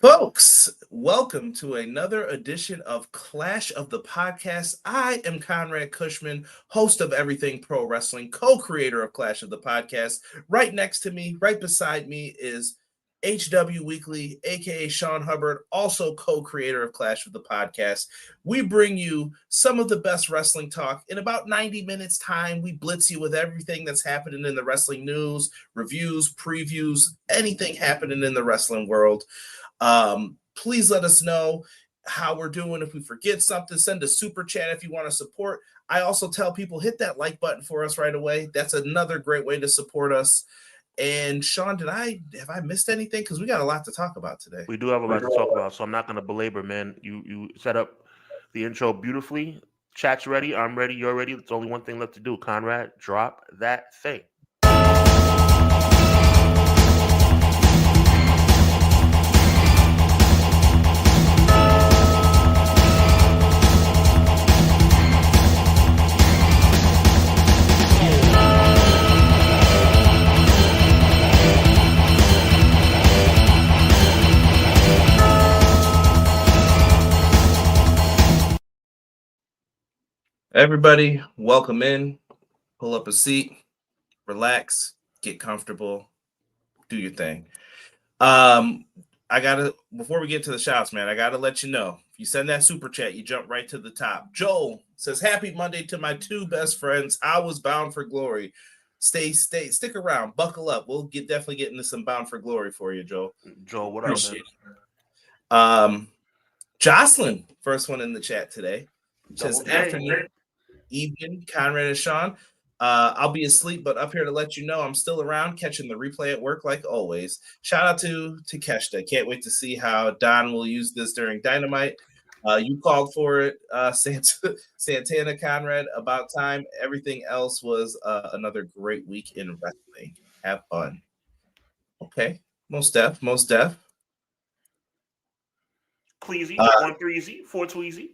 Folks, welcome to another edition of Clash of the Podcast. I am Conrad Cushman, host of Everything Pro Wrestling, co-creator of Clash of the Podcast. Right next to me, right beside me is HW Weekly, aka Sean Hubbard, also co-creator of Clash of the Podcast. We bring you some of the best wrestling talk in about 90 minutes time. We blitz you with everything that's happening in the wrestling news, reviews, previews, anything happening in the wrestling world. Please let us know how we're doing. If we forget something, send a super chat if you want to support. I also tell people, hit that like button for us right away. That's another great way to support us. And Sean, have I missed anything? Because we got a lot to talk about today. We do have a lot to talk about, so I'm not going to belabor, man. You set up the intro beautifully. Chat's ready. I'm ready. You're ready. There's only one thing left to do. Conrad, drop that thing. Everybody, welcome in. Pull up a seat, relax, get comfortable, do your thing. Before we get to the shouts, man, I gotta let you know. If you send that super chat, you jump right to the top. Joel says, "Happy Monday to my two best friends. I was bound for glory. Stick around, buckle up. We'll definitely get into some bound for glory for you, Joel. Joel, what Appreciate up, man? it. Jocelyn, first one in the chat today. Says, afternoon, evening, Conrad and Sean. I'll be asleep, but up here to let you know I'm still around, catching the replay at work like always. Shout out to Keshta. Can't wait to see how Don will use this during Dynamite. You called for it, Santana, Conrad. About time. Everything else was another great week in wrestling. Have fun." Okay, most def. Cleasy, 1-3 easy, 4-2 easy.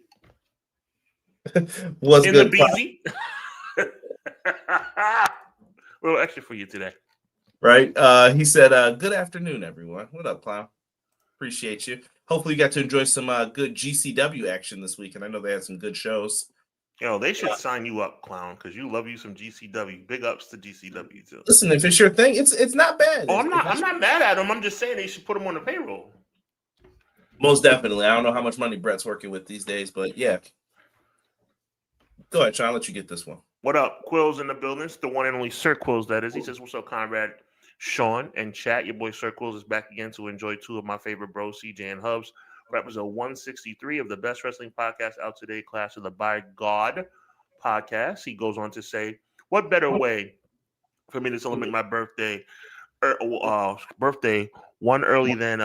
Was in good. The beezy. A little extra for you today. Right. He said, "Good afternoon, everyone." What up, clown? Appreciate you. Hopefully you got to enjoy some good GCW action this week, and I know they had some good shows. They should sign you up, clown, because you love you some GCW. Big ups to GCW too. Listen, if it's your thing, it's not bad. Oh, I'm not mad at them. I'm just saying they should put them on the payroll. Most definitely. I don't know how much money Brett's working with these days, but yeah. Go ahead, Sean. I'll let you get this one. What up? Quill's in the building. It's the one and only Sir Quills, that is. He says, "What's up, Conrad, Sean, and chat? Your boy Sir Quills is back again to enjoy two of my favorite bros, CJ and Hubs, for episode 163 of the best wrestling podcast out today, Clash of the By God podcast." He goes on to say, "What better way for me to celebrate my birthday one early than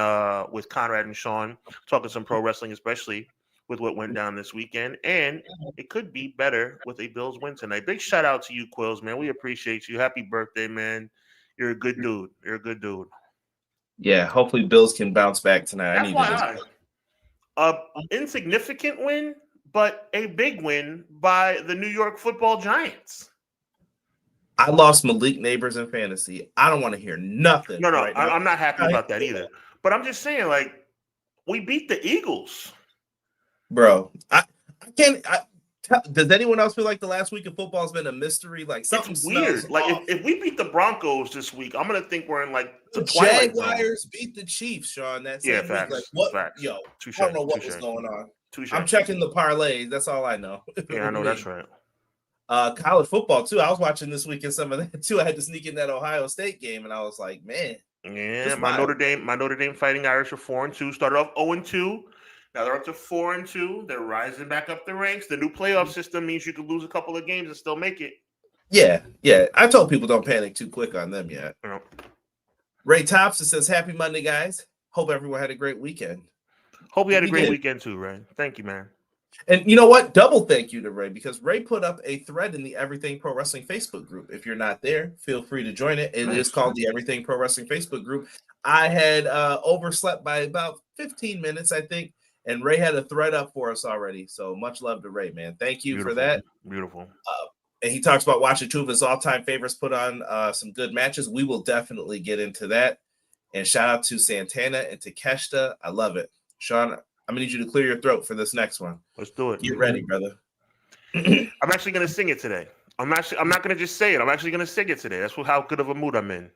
with Conrad and Sean, talking some pro wrestling, especially with what went down this weekend, and it could be better with a Bills win tonight." Big shout out to you, Quills, man. We appreciate you. Happy birthday, man. You're a good dude. Yeah, hopefully Bills can bounce back tonight. Insignificant win, but a big win by the New York Football Giants. I lost Malik Neighbors in fantasy. I don't want to hear nothing. No, right I'm not happy about that either. But I'm just saying, we beat the Eagles. Bro, I can't. Does anyone else feel like the last week of football has been a mystery? Like something's weird. If we beat the Broncos this week, I'm gonna think we're in the Jaguars beat the Chiefs, Sean. That's facts. Like, what? Facts. Yo, I don't know what was going on. I'm checking the parlays. That's all I know. Yeah, I know that's right. College football too. I was watching this weekend some of that too. I had to sneak in that Ohio State game, and I was like, man. Yeah, my Notre Dame Fighting Irish are 4-2. Started off 0-2. Now they're up to 4-2. They're rising back up the ranks. The new playoff system means you can lose a couple of games and still make it. Yeah. I told people don't panic too quick on them yet. Yeah. Ray Thompson says, "Happy Monday, guys. Hope everyone had a great weekend." Hope we had a great weekend too, Ray. Thank you, man. And you know what? Double thank you to Ray, because Ray put up a thread in the Everything Pro Wrestling Facebook group. If you're not there, feel free to join it. It is called the Everything Pro Wrestling Facebook group. I had overslept by about 15 minutes, I think. And Ray had a thread up for us already. So much love to Ray, man. Thank you for that. Beautiful. And he talks about watching two of his all-time favorites put on some good matches. We will definitely get into that. And shout out to Santana and Takeshita. I love it. Sean, I'm gonna need you to clear your throat for this next one. Let's do it. Get ready, brother. I'm actually gonna sing it today. I'm not gonna just say it. I'm actually gonna sing it today. That's how good of a mood I'm in.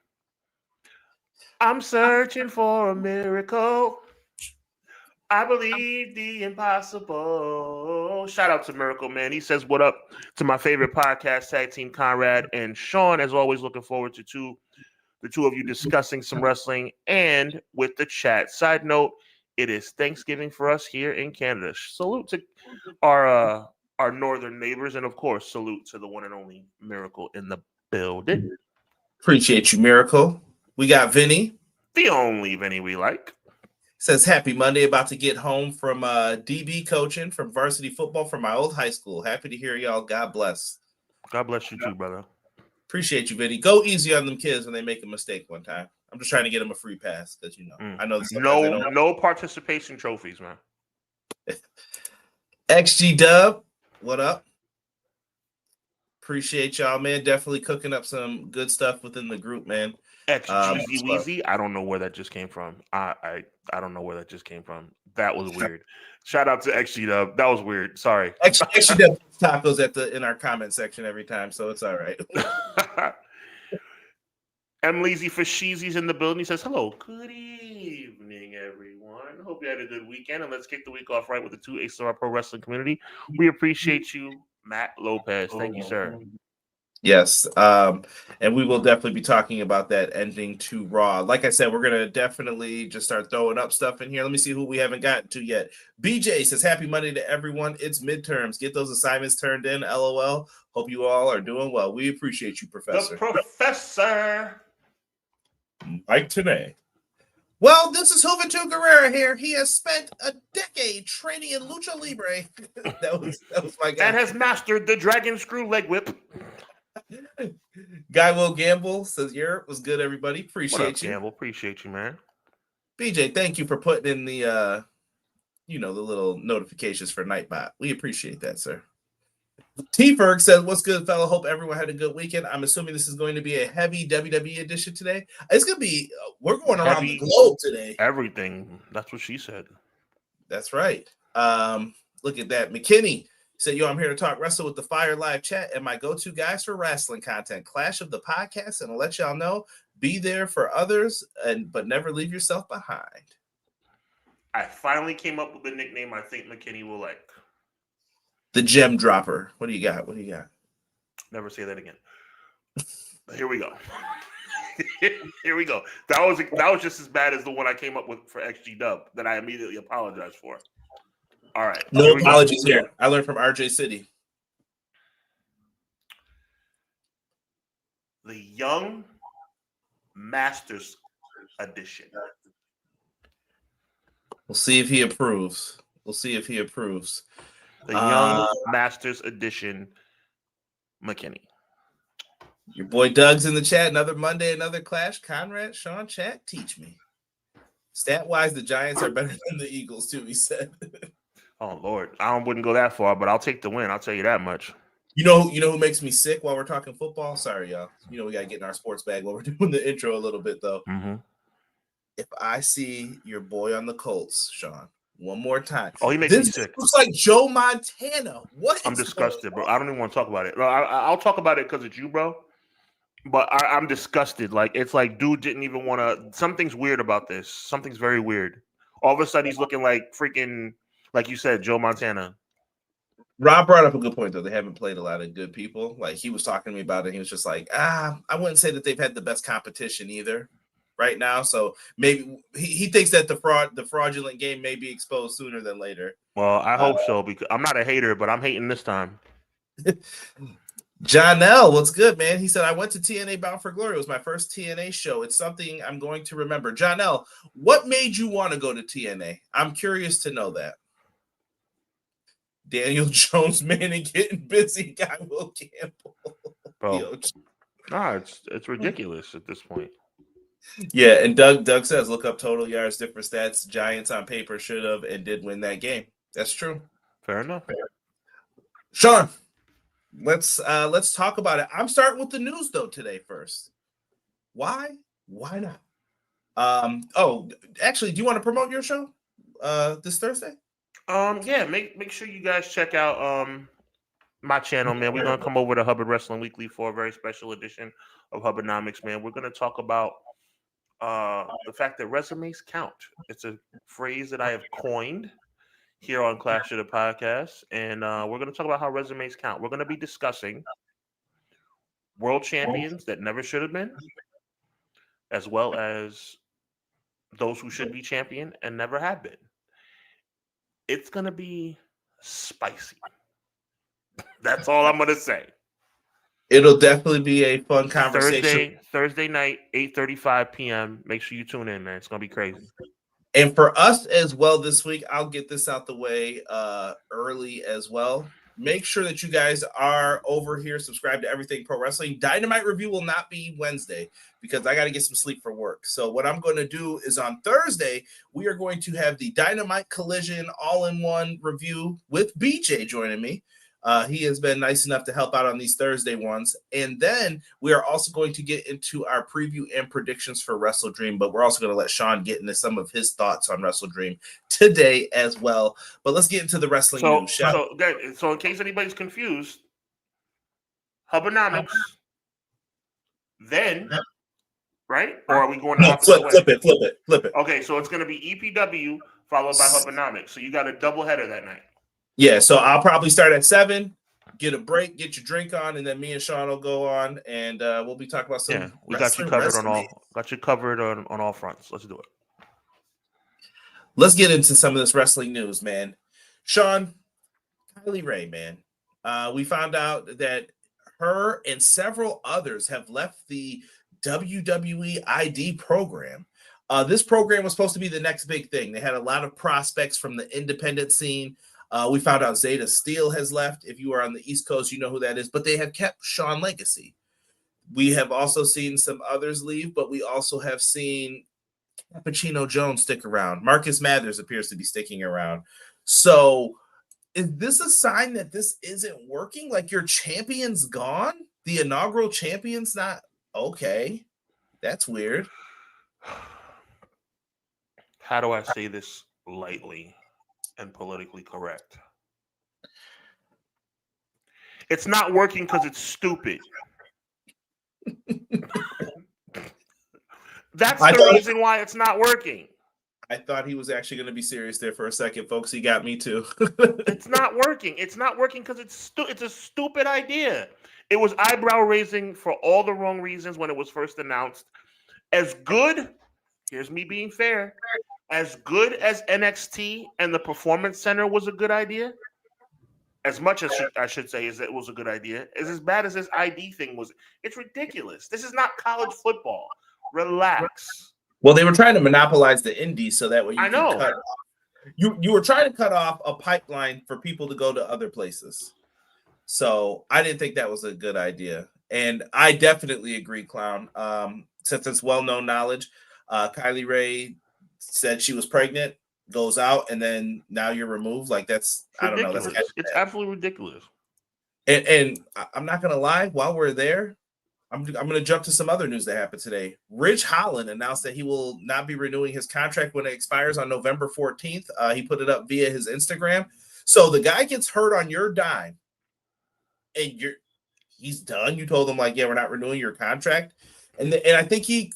I'm searching for a miracle. I believe the impossible. Shout out to Miracle Man. He says, "What up to my favorite podcast tag team, Conrad and Sean?" As always, looking forward to the two of you discussing some wrestling and with the chat. Side note: it is Thanksgiving for us here in Canada. Salute to our northern neighbors, and of course, salute to the one and only Miracle in the building. Appreciate you, Miracle. We got Vinny. The only Vinny we like. Says, happy Monday, about to get home from DB coaching from varsity football from my old high school. Happy to hear y'all. God bless. God bless you too, brother. Appreciate you, Vinny. Go easy on them kids when they make a mistake one time. I'm just trying to get them a free pass because, I know no participation trophies, man. XG Dub, what up? Appreciate y'all, man. Definitely cooking up some good stuff within the group, man. XG Weezy, I don't know where that just came from. I don't know where that just came from. That was weird. Shout out to XG Dub. That was weird. Sorry. XG Dub tacos in our comment section every time, so it's all right. M Lazy for Sheezy's in the building. He says, "Hello, good evening, everyone. Hope you had a good weekend, and let's kick the week off right with the two Ace of our pro wrestling community. We appreciate you, Matt Lopez. Thank you, sir." Yes, and we will definitely be talking about that ending to Raw. Like I said, we're going to definitely just start throwing up stuff in here. Let me see who we haven't gotten to yet. BJ says, happy Monday to everyone. It's midterms. Get those assignments turned in, LOL. Hope you all are doing well. We appreciate you, Professor. The Professor. Mike Tenay. Well, this is Juventud Guerrera here. He has spent a decade training in Lucha Libre. that was my guy. And has mastered the Dragon Screw Leg Whip. Guy Will Gamble says, Europe was good, everybody. Appreciate you. Gamble? Appreciate you, man. BJ, thank you for putting in the the little notifications for Nightbot. We appreciate that, sir. T-Ferg said, what's good, fella? Hope everyone had a good weekend. I'm assuming this is going to be a heavy WWE edition today. It's going to be, we're going around the globe today. Everything. That's what she said. That's right. Look at that. McKinney said, yo, I'm here to talk wrestle with the Fire Live chat and my go-to guys for wrestling content. Clash of the podcast, and I'll let y'all know, be there for others, but never leave yourself behind. I finally came up with a nickname I think McKinney will like. The Gem Dropper. What do you got? Never say that again. Here we go. Here we go. That was just as bad as the one I came up with for XG Dub that I immediately apologized for. All right. No apologies here. I learned from RJ City. The Young Masters Edition. We'll see if he approves. The Young Masters Edition, McKinney. Your boy Doug's in the chat. Another Monday, another clash. Conrad, Sean, chat, teach me. Stat-wise, the Giants are better than the Eagles, too, he said. Oh, Lord. I wouldn't go that far, but I'll take the win. I'll tell you that much. You know who makes me sick while we're talking football? Sorry, y'all. We got to get in our sports bag while we're doing the intro a little bit, though. Mm-hmm. If I see your boy on the Colts, Sean, one more time. Oh, he makes me sick. Looks like Joe Montana. What? I'm disgusted, bro. I don't even want to talk about it. I'll talk about it because it's you, bro. But I'm disgusted. Like, it's like, dude didn't even want to. Something's weird about this. Something's very weird. All of a sudden, he's looking like freaking, like you said, Joe Montana. Rob brought up a good point, though. They haven't played a lot of good people. Like, he was talking to me about it. He was just like, I wouldn't say that they've had the best competition either right now. So maybe he thinks that the fraudulent game may be exposed sooner than later. Well, I hope so, because I'm not a hater, but I'm hating this time. John L, what's good, man? He said, I went to TNA Bound for Glory. It was my first TNA show. It's something I'm going to remember. John L, what made you want to go to TNA? I'm curious to know that. Daniel Jones, man, and getting busy. Guy Will Campbell. Bro. It's ridiculous at this point. Yeah, and Doug says, look up total yards, different stats. Giants on paper should have and did win that game. That's true. Fair enough. Sean, let's talk about it. I'm starting with the news though today first. Why? Why not? Oh, actually, do you want to promote your show this Thursday? Yeah, make sure you guys check out my channel, man. We're gonna come over to Hubbard Wrestling Weekly for a very special edition of Hubbardonomics, man. We're gonna talk about the fact that resumes count. It's a phrase that I have coined here on Clash of the Podcast, and we're gonna talk about how resumes count. We're gonna be discussing world champions that never should have been, as well as those who should be champion and never have been. It's gonna be spicy. That's all I'm gonna say. It'll definitely be a fun conversation. Thursday night, 8:35 p.m. Make sure you tune in, man. It's gonna be crazy. And for us as well this week, I'll get this out the way early as well. Make sure that you guys are over here, subscribe to Everything Pro Wrestling. Dynamite review will not be Wednesday because I got to get some sleep for work. So what I'm going to do is on Thursday, we are going to have the Dynamite Collision all-in-one review with BJ joining me. He has been nice enough to help out on these Thursday ones. And then we are also going to get into our preview and predictions for WrestleDream, but we're also going to let Sean get into some of his thoughts on WrestleDream today as well. But let's get into the wrestling news. So in case anybody's confused, Hubbardonomics, then, right? Or are we going to flip it. Okay, so it's going to be EPW followed by Hubbardonomics. So you got a double header that night. Yeah, so I'll probably start at 7, get a break, get your drink on, and then me and Sean will go on, and we'll be talking about some. Yeah, we got you covered on all fronts. Let's do it. Let's get into some of this wrestling news, man. Sean, Kylie Ray, man. We found out that her and several others have left the WWE ID program. This program was supposed to be the next big thing. They had a lot of prospects from the independent scene. We found out Zeta Steele has left. If you are on the East Coast, you know who that is. But they have kept Shawn Legacy. We have also seen some others leave, but we also have seen Cappuccino Jones stick around. Marcus Mathers appears to be sticking around. So is this a sign that this isn't working? Like your champion's gone? The inaugural champion's not? Okay. That's weird. How do I say this lightly and politically correct? It's not working because it's stupid. That's the reason why it's not working. I thought he was actually going to be serious there for a second, folks. He got me too. It's not working. It's not working because it's a stupid idea. It was eyebrow raising for all the wrong reasons when it was first announced. As good, here's me being fair, as good as NXT and the Performance Center was a good idea, as much as I should say is it was a good idea, is as bad as this ID thing was. It's ridiculous. This is not college football. Relax. Well, they were trying to monopolize the indies so that way you I know. cut off. You were trying to cut off a pipeline for people to go to other places. So I didn't think that was a good idea. And I definitely agree, Clown. Since it's well-known knowledge, Kylie Ray said she was pregnant, goes out, and then now you're removed. Like that's I don't know. It's absolutely ridiculous. And I'm not gonna lie. While we're there, I'm gonna jump to some other news that happened today. Ridge Holland announced that he will not be renewing his contract when it expires on November 14th. He put it up via his Instagram. So the guy gets hurt on your dime, and he's done. You told him like, yeah, we're not renewing your contract, and I think he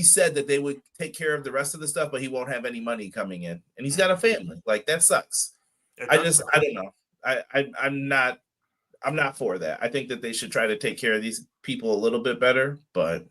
said that they would take care of the rest of the stuff, but he won't have any money coming in, and he's got a family. Like that sucks. I don't know. I'm not for that. I think that they should try to take care of these people a little bit better, but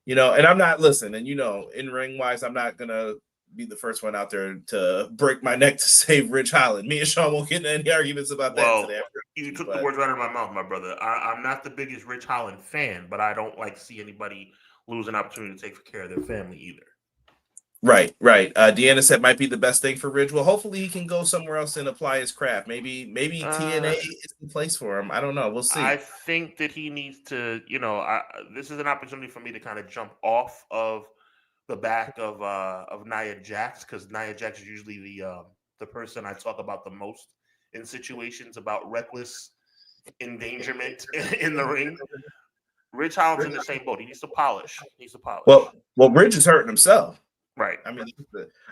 and I'm not listening. And in ring wise, I'm not gonna be the first one out there to break my neck to save Ridge Holland. Me and Sean won't get into any arguments about that today. You took the words right out of my mouth, my brother. I'm not the biggest Ridge Holland fan, but I don't like to see anybody lose an opportunity to take care of their family either. Right. Deanna said might be the best thing for Ridge. Well, hopefully he can go somewhere else and apply his craft. Maybe TNA is the place for him. I don't know. We'll see. I think that he needs to, this is an opportunity for me to kind of jump off of the back of Nia Jax, because Nia Jax is usually the person I talk about the most in situations about reckless endangerment in the ring. Ridge Holland's in the same boat. He needs to polish. Well, Ridge is hurting himself. Right. I mean,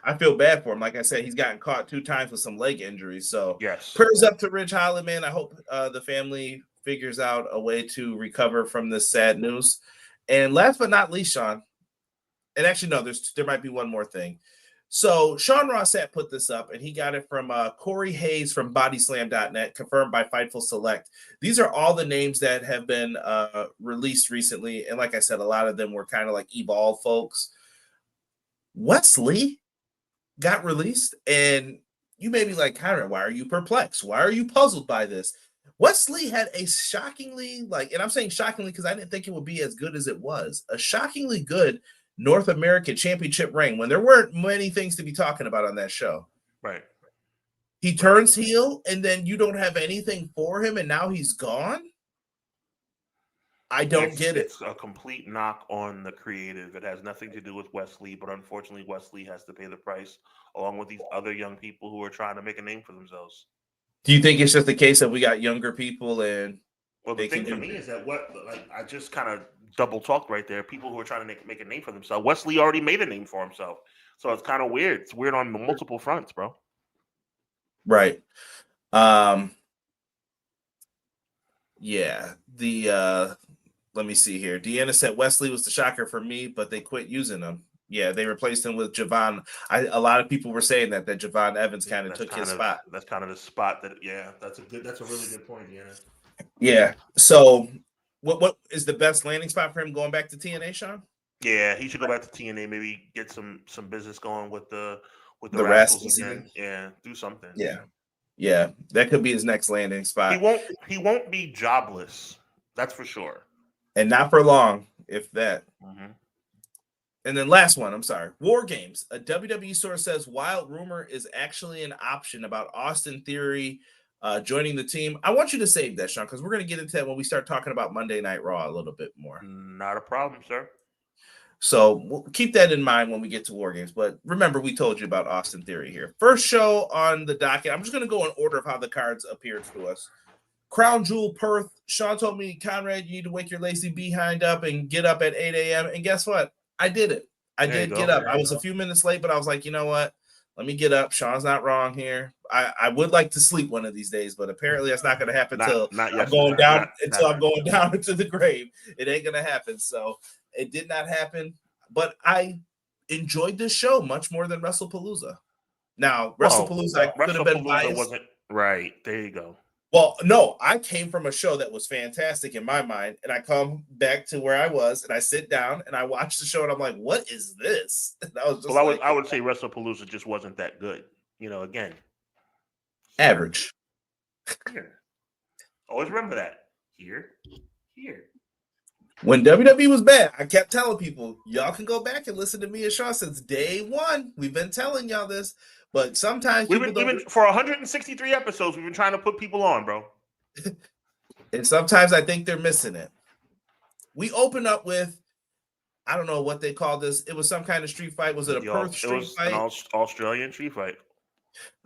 I feel bad for him. Like I said, he's gotten caught 2 times with some leg injuries. So yes, prayers up to Ridge Holland, man. I hope the family figures out a way to recover from this sad news. And last but not least, Sean, and actually, no, there might be one more thing. So Sean Rossett put this up, and he got it from Corey Hayes from bodyslam.net, confirmed by Fightful Select. These are all the names that have been released recently. And like I said, a lot of them were kind of like Evolve folks. Wesley got released, and you may be like, Conrad, why are you perplexed? Why are you puzzled by this? Wesley had a shockingly, and I'm saying shockingly because I didn't think it would be as good as it was, a shockingly good North American Championship reign when there weren't many things to be talking about on that show. Right. He turns heel, and then you don't have anything for him, and now he's gone? I don't get it. It's a complete knock on the creative. It has nothing to do with Wesley, but unfortunately, Wesley has to pay the price along with these other young people who are trying to make a name for themselves. Do you think it's just a case that we got younger people and the thing for me is that I just kind of double talked right there. People who are trying to make a name for themselves. Wesley already made a name for himself, so it's kind of weird. It's weird on multiple fronts, bro. Right. Yeah. Let me see here. Deanna said Wesley was the shocker for me, but they quit using him. Yeah, they replaced him with Javon. A lot of people were saying that Javon Evans kind of took his spot. That's kind of the spot that's a really good point, Deanna. Yeah. So what is the best landing spot for him going back to TNA, Sean? Yeah, he should go back to TNA, maybe get some business going with the Rascals again. Yeah, do something. Yeah. That could be his next landing spot. He won't be jobless. That's for sure. And not for long, if that. Mm-hmm. And then last one, I'm sorry. War Games. A WWE source says wild rumor is actually an option about Austin Theory joining the team. I want you to save that, Sean, because we're going to get into that when we start talking about Monday Night Raw a little bit more. Not a problem, sir. So we'll keep that in mind when we get to War Games. But remember, we told you about Austin Theory here. First show on the docket. I'm just going to go in order of how the cards appeared to us. Crown Jewel, Perth. Sean told me, Conrad, you need to wake your lazy behind up and get up at 8 a.m. And guess what? I did it. I did get up. I was a few minutes late, but I was like, you know what? Let me get up. Sean's not wrong here. I would like to sleep one of these days, but apparently that's not going to happen until I'm going down into the grave. It ain't going to happen. So it did not happen. But I enjoyed this show much more than WrestlePalooza. Now, WrestlePalooza could have been biased. Right. There you go. Well, no, I came from a show that was fantastic in my mind, and I come back to where I was, and I sit down, and I watch the show, and I'm like, what is this? And I was just I would say WrestlePalooza just wasn't that good. Again. Average. Here. Always remember that. Here. When WWE was bad, I kept telling people, y'all can go back and listen to me and Sean since day one. We've been telling y'all this. But sometimes we've been for 163 episodes, we've been trying to put people on, bro. And sometimes I think they're missing it. We open up with, I don't know what they call this. It was some kind of street fight. Was it a Perth street fight? An Australian street fight.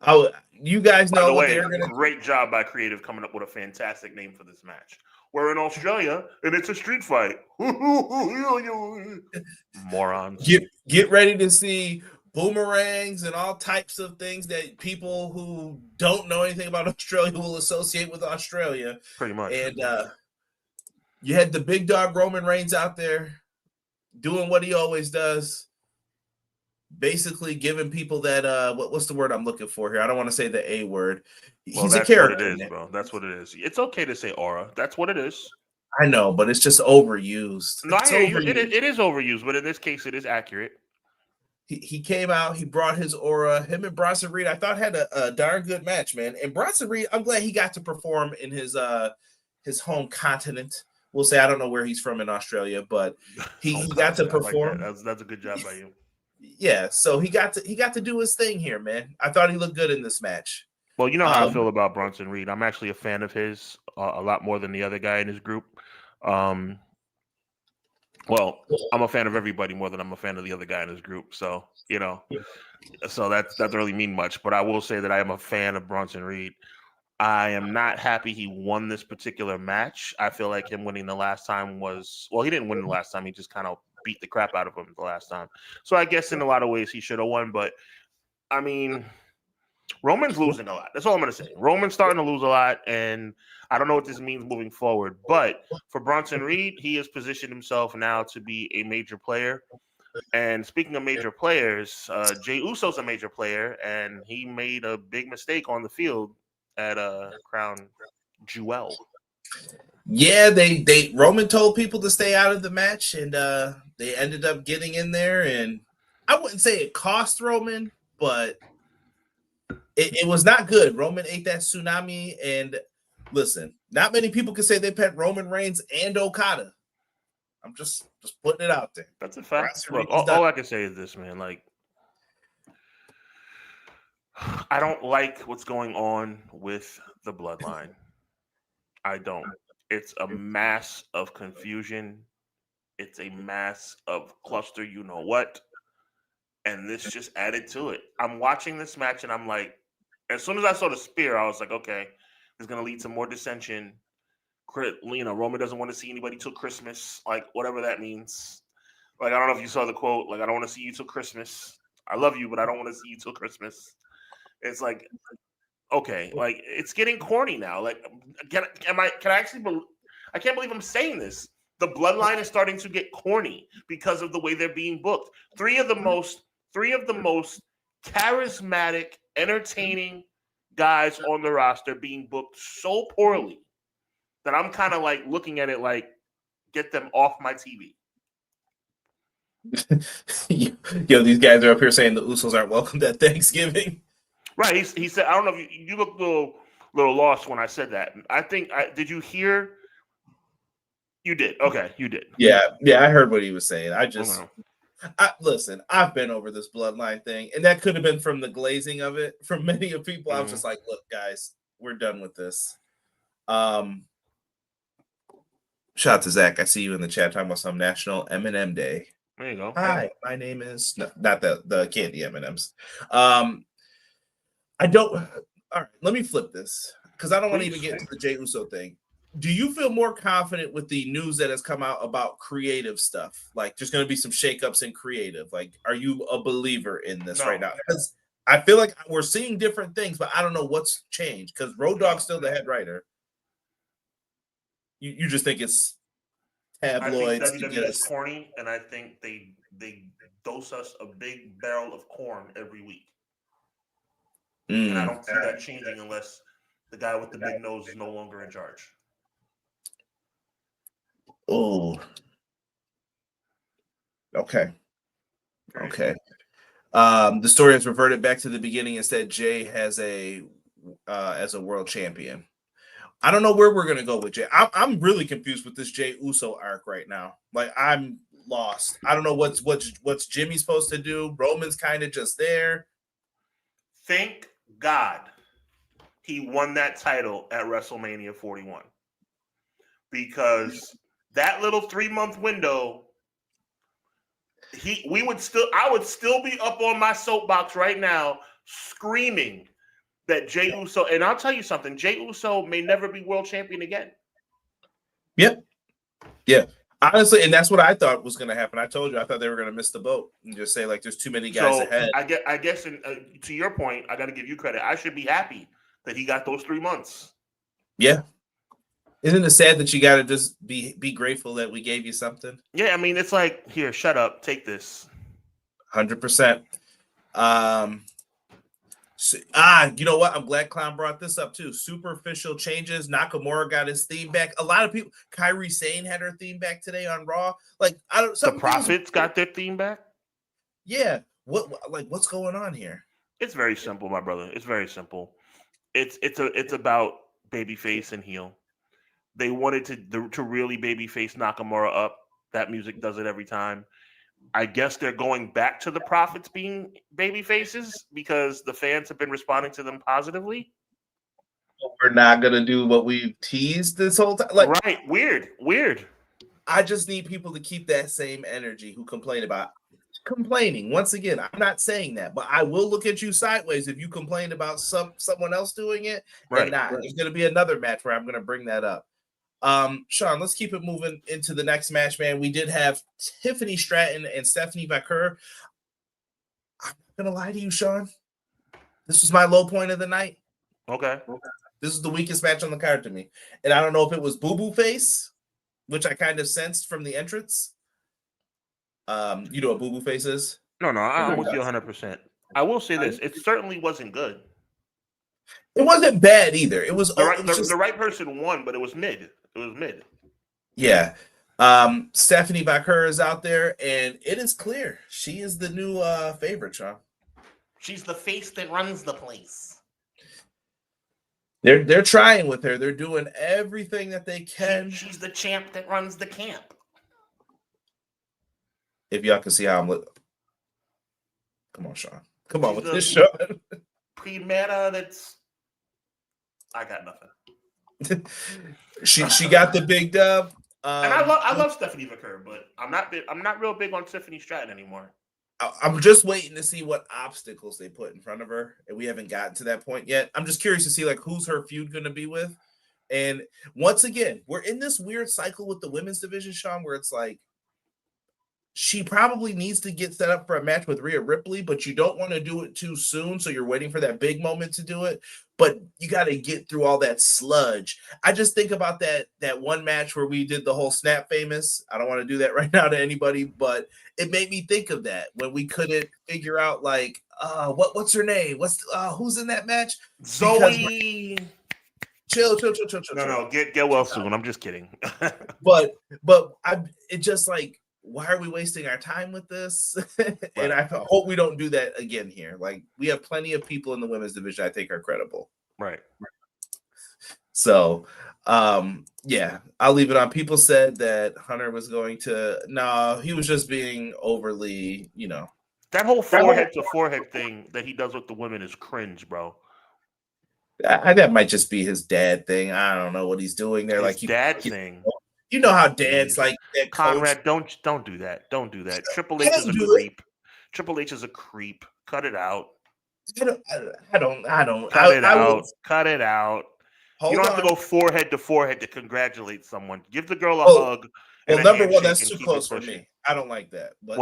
Oh, you guys know what they're going to do. Great job by creative coming up with a fantastic name for this match. We're in Australia, and it's a street fight. Morons. Get ready to see boomerangs and all types of things that people who don't know anything about Australia will associate with Australia. Pretty much. And you had the big dog Roman Reigns out there doing what he always does, basically giving people that what's the word I'm looking for here? I don't want to say the A word. He's a character. That's what it is, bro. That's what it is. It's okay to say aura. That's what it is. I know, but it's just overused. No, I hear you. It is overused, but in this case, it is accurate. He came out, he brought his aura. Him and Bronson Reed, I thought had a darn good match, man. And Bronson Reed, I'm glad he got to perform in his home continent. We'll say I don't know where he's from in Australia, but he got to perform. Like that's a good job by you. Yeah, so he got to do his thing here, man. I thought he looked good in this match. Well, you know how I feel about Bronson Reed. I'm actually a fan of his a lot more than the other guy in his group. Well, I'm a fan of everybody more than I'm a fan of the other guy in his group. So, so that doesn't really mean much. But I will say that I am a fan of Bronson Reed. I am not happy he won this particular match. I feel like him winning the last time was, well, he didn't win the last time. He just kind of beat the crap out of him the last time. So I guess in a lot of ways he should have won. But I mean, Roman's losing a lot. That's all I'm going to say. Roman's starting to lose a lot, and I don't know what this means moving forward. But for Bronson Reed, he has positioned himself now to be a major player. And speaking of major players, Jey Uso's a major player, and he made a big mistake on the field at Crown Jewel. Yeah, they Roman told people to stay out of the match, and they ended up getting in there, and I wouldn't say it cost Roman, but it was not good. Roman ate that tsunami, and listen, not many people can say they pet Roman Reigns and Okada. I'm just putting it out there. That's a fact. Look, all I can say is this, man. Like, I don't like what's going on with the bloodline. I don't. It's a mass of confusion. It's a mass of cluster, you know what? And this just added to it. I'm watching this match, and I'm like, as soon as I saw the spear, I was like, okay, it's going to lead to more dissension. Roman doesn't want to see anybody till Christmas, like whatever that means. Like, I don't know if you saw the quote, like, I don't want to see you till Christmas. I love you, but I don't want to see you till Christmas. It's like, okay, like, it's getting corny now. Like, can I actually I can't believe I'm saying this. The bloodline is starting to get corny because of the way they're being booked. Three of the most charismatic, entertaining guys on the roster being booked so poorly that I'm kind of like looking at it like, get them off my TV. Yo, these guys are up here saying the Usos aren't welcomed at Thanksgiving. Right. He said, I don't know if you looked a little lost when I said that. I think, did you hear? You did. Okay, you did. Yeah, I heard what he was saying. Listen, I've been over this bloodline thing, and that could have been from the glazing of it. From many of people, I was just like, look, guys, we're done with this. Shout out to Zach. I see you in the chat talking about some National M&M Day. There you go. Hi, my name is not the candy M&Ms. I don't. All right, let me flip this because I don't want to even get into the Jey Uso thing. Do you feel more confident with the news that has come out about creative stuff? Like, there's going to be some shakeups in creative. Like, are you a believer in this right now? Because I feel like we're seeing different things, but I don't know what's changed. Because Road Dogg's still the head writer. You just think it's tabloids? I think WWE is corny, and I think they dose us a big barrel of corn every week. And I don't see that changing unless the guy with the big nose is no longer in charge. Oh. Okay. The story has reverted back to the beginning and said Jay has as a world champion. I don't know where we're gonna go with Jay. I'm really confused with this Jey Uso arc right now. Like, I'm lost. I don't know what's Jimmy supposed to do. Roman's kind of just there. Thank God he won that title at WrestleMania 41, because that little 3-month window, I would still be up on my soapbox right now screaming that Jey Uso, and I'll tell you something, Jey Uso may never be world champion again. Yep. Yeah. Honestly, and that's what I thought was going to happen. I told you, I thought they were going to miss the boat and just say, like, there's too many guys ahead. I guess to your point, I got to give you credit. I should be happy that he got those 3 months. Yeah. Isn't it sad that you got to just be grateful that we gave you something? Yeah, I mean, it's like, here, shut up, take this. 100%. You know what? I'm glad Clown brought this up too. Superficial changes. Nakamura got his theme back. A lot of people. Kairi Sane had her theme back today on Raw. Like, the Profits got their theme back. Yeah. What's going on here? It's very simple, my brother. It's very simple. It's about babyface and heel. They wanted to really babyface Nakamura up. That music does it every time. I guess they're going back to the Profits being baby faces because the fans have been responding to them positively. We're not going to do what we've teased this whole time. Like, right. Weird. I just need people to keep that same energy who complain about complaining. Once again, I'm not saying that, but I will look at you sideways if you complain about someone else doing it and not. Right. There's going to be another match where I'm going to bring that up. Sean, let's keep it moving into the next match, man. We did have Tiffany Stratton and Stephanie Vaquer. I'm not going to lie to you, Sean. This was my low point of the night. Okay. This is the weakest match on the card to me. And I don't know if it was Boo Boo Face, which I kind of sensed from the entrance. You know what Boo Boo Face is? No, I'm with you 100%. I will say this. It certainly wasn't good. It wasn't bad either. It was the right person won, but it was mid. It was mid. Yeah. Stephanie Vaquer is out there, and it is clear she is the new favorite, Sean. She's the face that runs the place. They're trying with her. They're doing everything that they can. She's the champ that runs the camp. If y'all can see how I'm looking. Come on, Sean. Come on with this, Sean. Pre-meta, that's... I got nothing. she got the big dub. And I love Stephanie Vaquer, but I'm not real big on Tiffany Stratton anymore. I'm just waiting to see what obstacles they put in front of her, and we haven't gotten to that point yet. I'm just curious to see like who's her feud going to be with. And once again, we're in this weird cycle with the women's division, Sean, where it's like she probably needs to get set up for a match with Rhea Ripley, but you don't want to do it too soon, so you're waiting for that big moment to do it. But you got to get through all that sludge. I just think about that one match where we did the whole Snap Famous. I don't want to do that right now to anybody, but it made me think of that when we couldn't figure out like what's her name? Who's in that match? Zoe. Chill. No, get well soon. I'm just kidding. but it just like, why are we wasting our time with this? And I hope we don't do that again here. Like, we have plenty of people in the women's division I think are credible. Right. So, yeah, I'll leave it on. People said that Hunter was going to, no, he was just being overly, That whole forehead to forehead thing that he does with the women is cringe, bro. That might just be his dad thing. I don't know what he's doing there. His dad thing. You know how dads like that. Conrad, don't do that. Don't do that. Triple H is a creep. Triple H is a creep. Cut it out. I don't. Cut it out. You don't have to go forehead to forehead to congratulate someone. Give the girl a hug. Well, number one, that's too close for me. I don't like that. But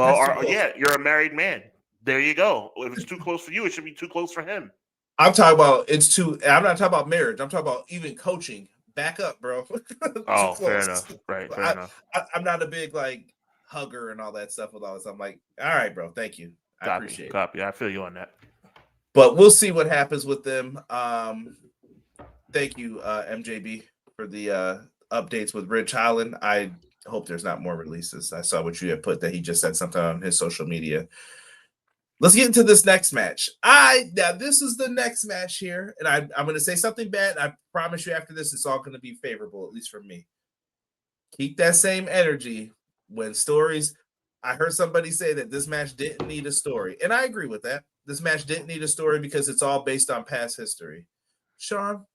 you're a married man. There you go. If it's too close for you, it should be too close for him. I'm talking about I'm not talking about marriage. I'm talking about even coaching. Back up, bro. Oh, fair enough. Right, fair enough. I'm not a big like hugger and all that stuff with all this. I'm like, all right, bro. Thank you. I appreciate it. Copy. I feel you on that. But we'll see what happens with them. Thank you, MJB, for the updates with Rich Holland. I hope there's not more releases. I saw what you had put that he just said something on his social media. Let's get into this next match. Now this is the next match here, and I'm going to say something bad. I promise you after this, it's all going to be favorable, at least for me. Keep that same energy when stories. I heard somebody say that this match didn't need a story, and I agree with that. This match didn't need a story because it's all based on past history. Sean,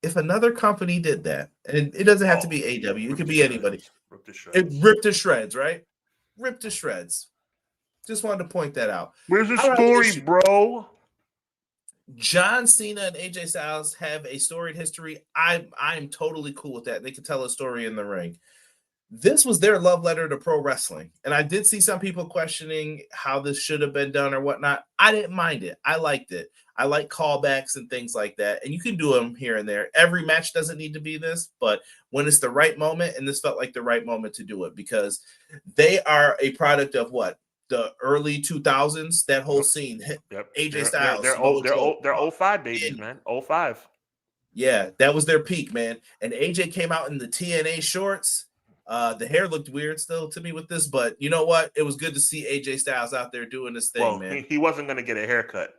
if another company did that, and it doesn't have to be AEW, it could be anybody. Rip to shreds, right? Rip to shreds. Just wanted to point that out. Where's the story, bro? John Cena and AJ Styles have a storied history. I'm totally cool with that. They can tell a story in the ring. This was their love letter to pro wrestling. And I did see some people questioning how this should have been done or whatnot. I didn't mind it. I liked it. I like callbacks and things like that. And you can do them here and there. Every match doesn't need to be this, but when it's the right moment, and this felt like the right moment to do it because they are a product of what? The early 2000s, that whole scene. Yep. AJ Styles. They're 05 babies, man. 05. Yeah, that was their peak, man. And AJ came out in the TNA shorts. The hair looked weird still to me with this, but you know what? It was good to see AJ Styles out there doing this thing, man. He wasn't going to get a haircut.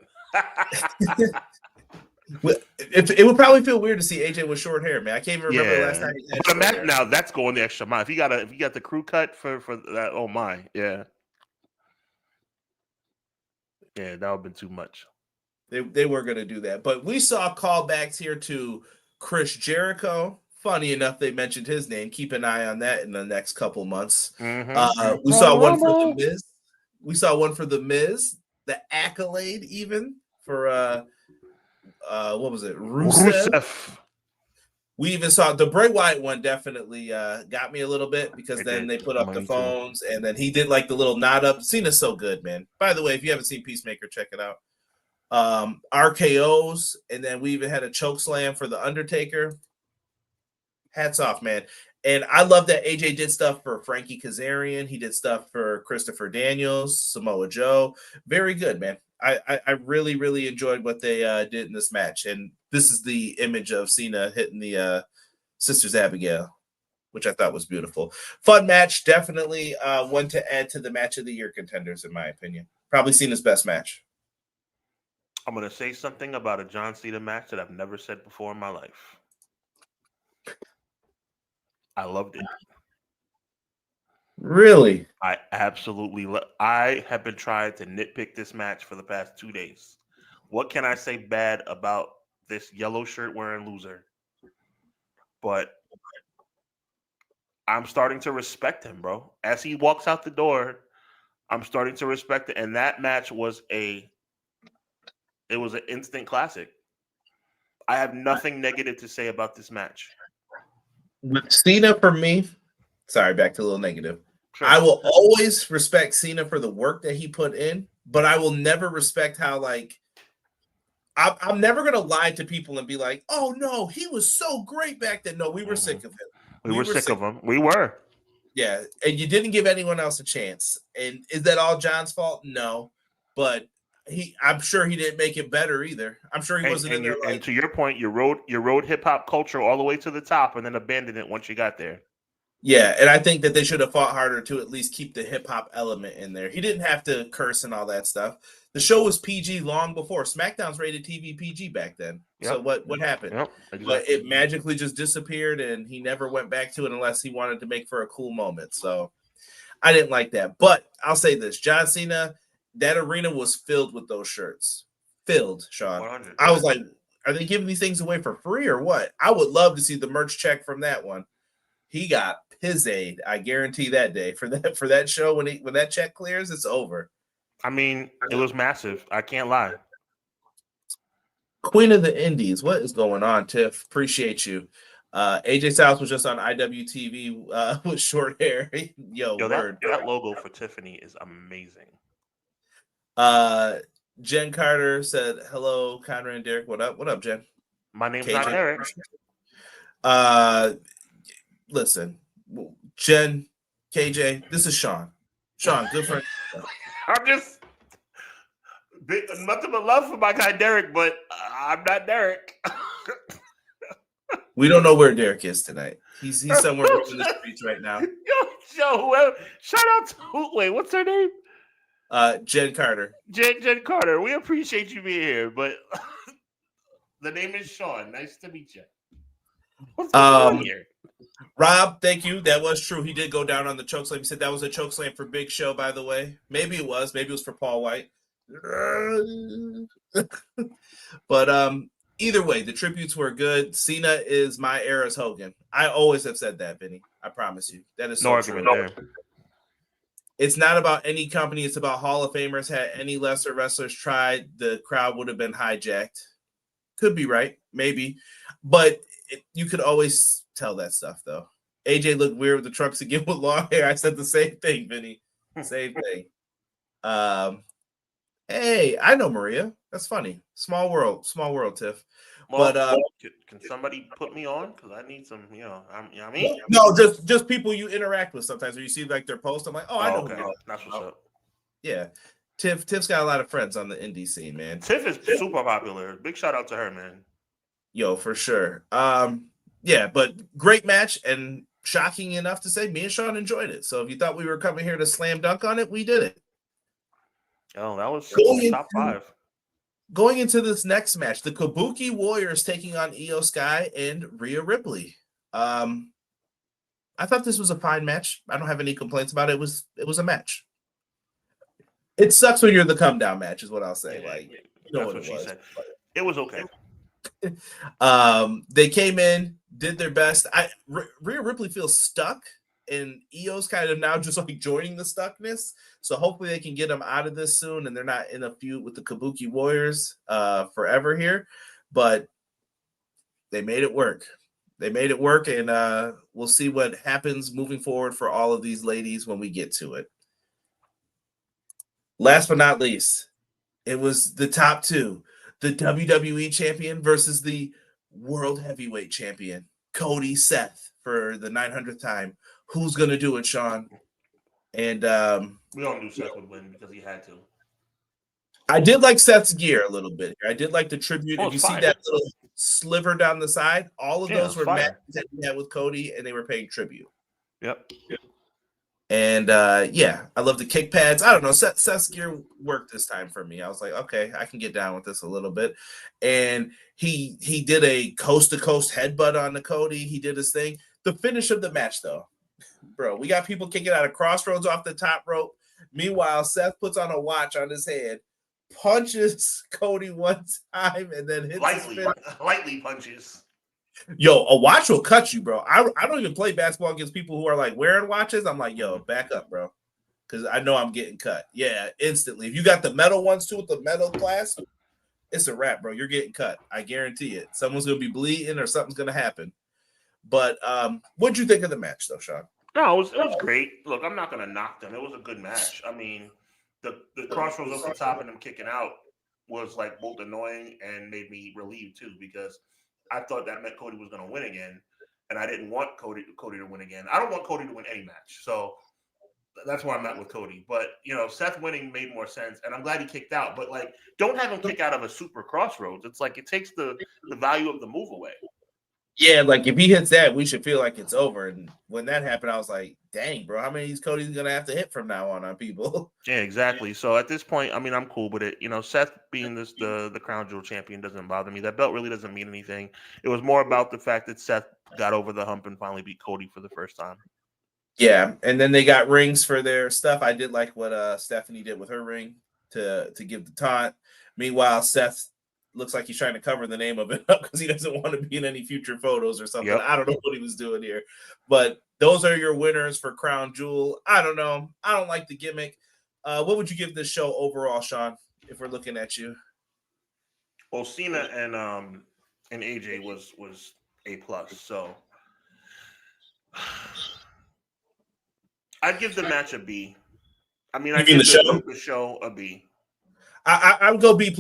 It would probably feel weird to see AJ with short hair, man. I can't even remember the last time he had short hair. Now that's going the extra mile. If you got the crew cut for that, oh my, yeah. Yeah, that would have been too much. They were going to do that. But we saw callbacks here to Chris Jericho. Funny enough, they mentioned his name. Keep an eye on that in the next couple months. Mm-hmm. We saw one for The Miz. We saw one for the Miz, the accolade even for what was it, Rusev? We even saw the Bray Wyatt one. Definitely got me a little bit because then they put up the phones and then he did like the little nod up. Cena's so good, man. By the way, if you haven't seen Peacemaker, check it out. RKOs, and then we even had a choke slam for the Undertaker. Hats off, man. And I love that AJ did stuff for Frankie Kazarian. He did stuff for Christopher Daniels, Samoa Joe. Very good, man. I really, really enjoyed what they did in this match. And this is the image of Cena hitting the Sisters Abigail, which I thought was beautiful. Fun match. Definitely one to add to the match of the year contenders, in my opinion. Probably Cena's best match. I'm going to say something about a John Cena match that I've never said before in my life. I loved it. Really? I absolutely I have been trying to nitpick this match for the past 2 days. What can I say bad about this yellow shirt wearing loser? But I'm starting to respect him, bro. As he walks out the door, I'm starting to respect it. And that match was an instant classic. I have nothing negative to say about this match. With Cena, for me, sorry, back to a little negative. Sure. I will always respect Cena for the work that he put in, but I will never respect how, like, I'm never going to lie to people and be like, oh, no, he was so great back then. No, we were sick of him. We were sick of him. We were. Yeah, and you didn't give anyone else a chance. And is that all John's fault? No, but I'm sure he didn't make it better either. I'm sure he wasn't in there. And to your point, you rode hip hop culture all the way to the top and then abandoned it once you got there. Yeah, and I think that they should have fought harder to at least keep the hip hop element in there. He didn't have to curse and all that stuff. The show was PG long before. SmackDown's rated TV PG back then. Yep. So what happened? Yep, exactly. But it magically just disappeared, and he never went back to it unless he wanted to make for a cool moment. So I didn't like that. But I'll say this: John Cena, that arena was filled with those shirts. Filled, Sean. 100%. I was like, are they giving these things away for free or what? I would love to see the merch check from that one. He got his aid, I guarantee that day for that show. When that check clears, it's over. I mean, it was massive. I can't lie. Queen of the Indies, what is going on, Tiff? Appreciate you. AJ Styles was just on IWTV with short hair. Yo that logo for Tiffany is amazing. Jen Carter said, "Hello, Conrad and Derek. What up? What up, Jen? My name's not Derek." Listen, Jen, KJ, this is Sean. Sean, good friend. I'm just nothing but love for my guy Derek, but I'm not Derek. We don't know where Derek is tonight. He's somewhere in the streets right now. Yo, shout out to what's her name? Jen Carter. Jen Carter. We appreciate you being here, but the name is Sean. Nice to meet you. What's going on here? Rob, thank you. That was true. He did go down on the chokeslam. He said that was a chokeslam for Big Show, by the way. Maybe it was. Maybe it was for Paul White. But either way, the tributes were good. Cena is my era's Hogan. I always have said that, Vinny. I promise you. That is so true. It's not about any company. It's about Hall of Famers. Had any lesser wrestlers tried, the crowd would have been hijacked. Could be right. Maybe. But you could always tell that stuff, though. AJ looked weird with the trucks again with long hair. I said the same thing, Vinny. Same thing. Hey, I know Maria. That's funny. Small world, Tiff. Well, but can somebody put me on? Because I need some, I mean. No, just people you interact with sometimes, or you see like their post. I'm like, I know. Okay. That's what's up. Yeah, Tiff's got a lot of friends on the indie scene, man. Tiff is super popular. Big shout out to her, man. Yo, for sure. Yeah, but great match, and shocking enough to say, me and Sean enjoyed it. So if you thought we were coming here to slam dunk on it, we did it. Oh, that was top 5. Going into this next match, the Kabuki Warriors taking on Io Sky and Rhea Ripley. I thought this was a fine match. I don't have any complaints about it. It was a match. It sucks when you're the come down match, is what I'll say. That's what she said. It was okay. They came in, did their best. Rhea Ripley feels stuck, and Io's kind of now just like joining the stuckness. So hopefully they can get them out of this soon, and they're not in a feud with the Kabuki Warriors forever here. But they made it work. They made it work, and we'll see what happens moving forward for all of these ladies when we get to it. Last but not least, it was the top two, the WWE champion versus the World Heavyweight champion, Cody Seth, for the 900th time. Who's going to do it, Sean? And we all knew Seth would win because he had to. I did like Seth's gear a little bit. I did like the tribute. If you fire. see that little sliver down the side, all of those were fire. matches that he had with Cody, and they were paying tribute. Yep. And yeah, I love the kick pads. I don't know. Seth's gear worked this time for me. I was like, okay, I can get down with this a little bit. And he did a coast to coast headbutt on the Cody. He did his thing. The finish of the match, though, bro, we got people kicking out of crossroads off the top rope. Meanwhile, Seth puts on a watch on his head, punches Cody one time, and then hits lightly punches. Yo, a watch will cut you, bro. I don't even play basketball against people who are like wearing watches. I'm like, yo, back up, bro, because I know I'm getting cut. Yeah, instantly. If you got the metal ones too with the metal clasp, it's a wrap, bro. You're getting cut. I guarantee it. Someone's gonna be bleeding or something's gonna happen. But what'd you think of the match, though, Sean? No, it was great. Look, I'm not gonna knock them. It was a good match. I mean, the crossroads off the top and them kicking out was like both annoying and made me relieved too, because I thought that meant Cody was going to win again, and I didn't want Cody to win again. I don't want Cody to win any match, so that's where I'm at with Cody. But you know, Seth winning made more sense, and I'm glad he kicked out. But like, don't have him kick out of a super crossroads. It's like it takes the value of the move away. Yeah, like if he hits that, we should feel like it's over. And when that happened, I was like, dang, bro, how many of these Cody's gonna have to hit from now on people? Yeah, exactly. So at this point, I mean, I'm cool with it. You know, Seth being the crown jewel champion doesn't bother me. That belt really doesn't mean anything. It was more about the fact that Seth got over the hump and finally beat Cody for the first time. Yeah, and then they got rings for their stuff. I did like what Stephanie did with her ring to give the taunt. Meanwhile, Seth looks like he's trying to cover the name of it up because he doesn't want to be in any future photos or something. Yep. I don't know what he was doing here. But those are your winners for Crown Jewel. I don't know. I don't like the gimmick. What would you give this show overall, Sean, if we're looking at you? Well, Cena and AJ was A+. So I'd give the match a B. I mean, I'd give the show a B. I would go B+.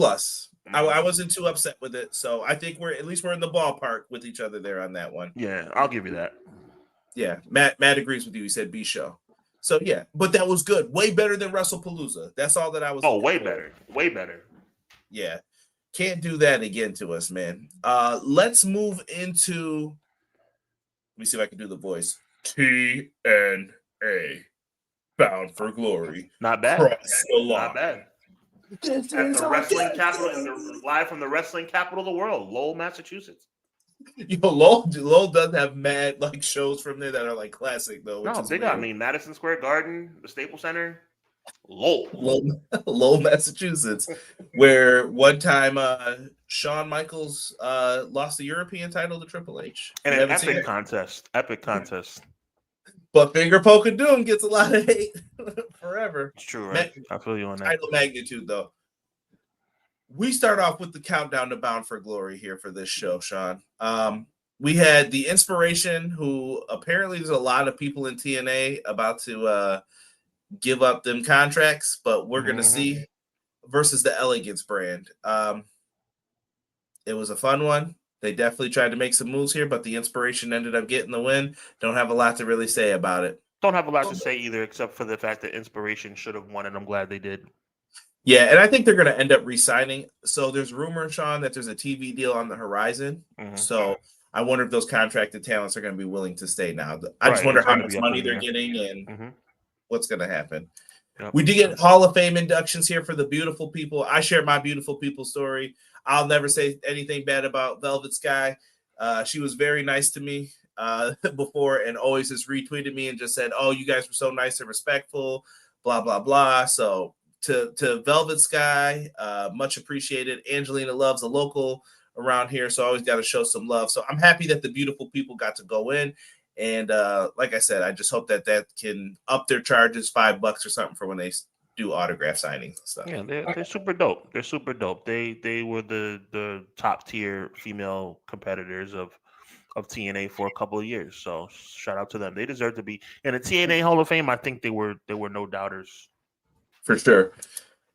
I wasn't too upset with it, so I think we're in the ballpark with each other there on that one. Yeah, I'll give you that. Yeah, Matt agrees with you. He said B show. So yeah, but that was good. Way better than WrestlePalooza. That's all that I was. Oh, way better. Way better. Yeah, can't do that again to us, man. Let's move into. Let me see if I can do the voice. TNA, Bound for Glory. Not bad. Not bad. At the wrestling capital, live from the wrestling capital of the world, Lowell, Massachusetts. Lowell does have mad like shows from there that are like classic though. No, they got Madison Square Garden, the Staples Center, Lowell, Massachusetts, where one time Shawn Michaels lost the European title to Triple H. And an epic contest. But Finger Poke of Doom gets a lot of hate forever. It's true, right? I feel you on that. Title magnitude, though. We start off with the countdown to Bound for Glory here for this show, Sean. We had the Inspiration, who apparently there's a lot of people in TNA about to give up them contracts, but we're going to see, versus the Elegance brand. It was a fun one. They definitely tried to make some moves here, but the Inspiration ended up getting the win. Don't have a lot to really say about it. Don't have a lot to say either, except for the fact that Inspiration should have won, and I'm glad they did. Yeah, and I think they're going to end up re-signing. So there's rumor, Sean, that there's a TV deal on the horizon. So I wonder if those contracted talents are going to be willing to stay now. I just wonder how much money they're getting and what's going to happen. Yep. We did get Hall of Fame inductions here for the beautiful people. I shared my beautiful people story. I'll never say anything bad about Velvet Sky. She was very nice to me before and always has retweeted me and just said, oh, you guys were so nice and respectful, blah, blah, blah. So to Velvet Sky, much appreciated. Angelina Love's a local around here, so I always got to show some love. So I'm happy that the beautiful people got to go in And like I said, I just hope that can up their charges $5 or something for when they do autograph signings and stuff. Yeah, they're super dope. They're super dope. They were the top tier female competitors of TNA for a couple of years. So shout out to them. They deserve to be in the TNA Hall of Fame. I think they were no doubters. For sure.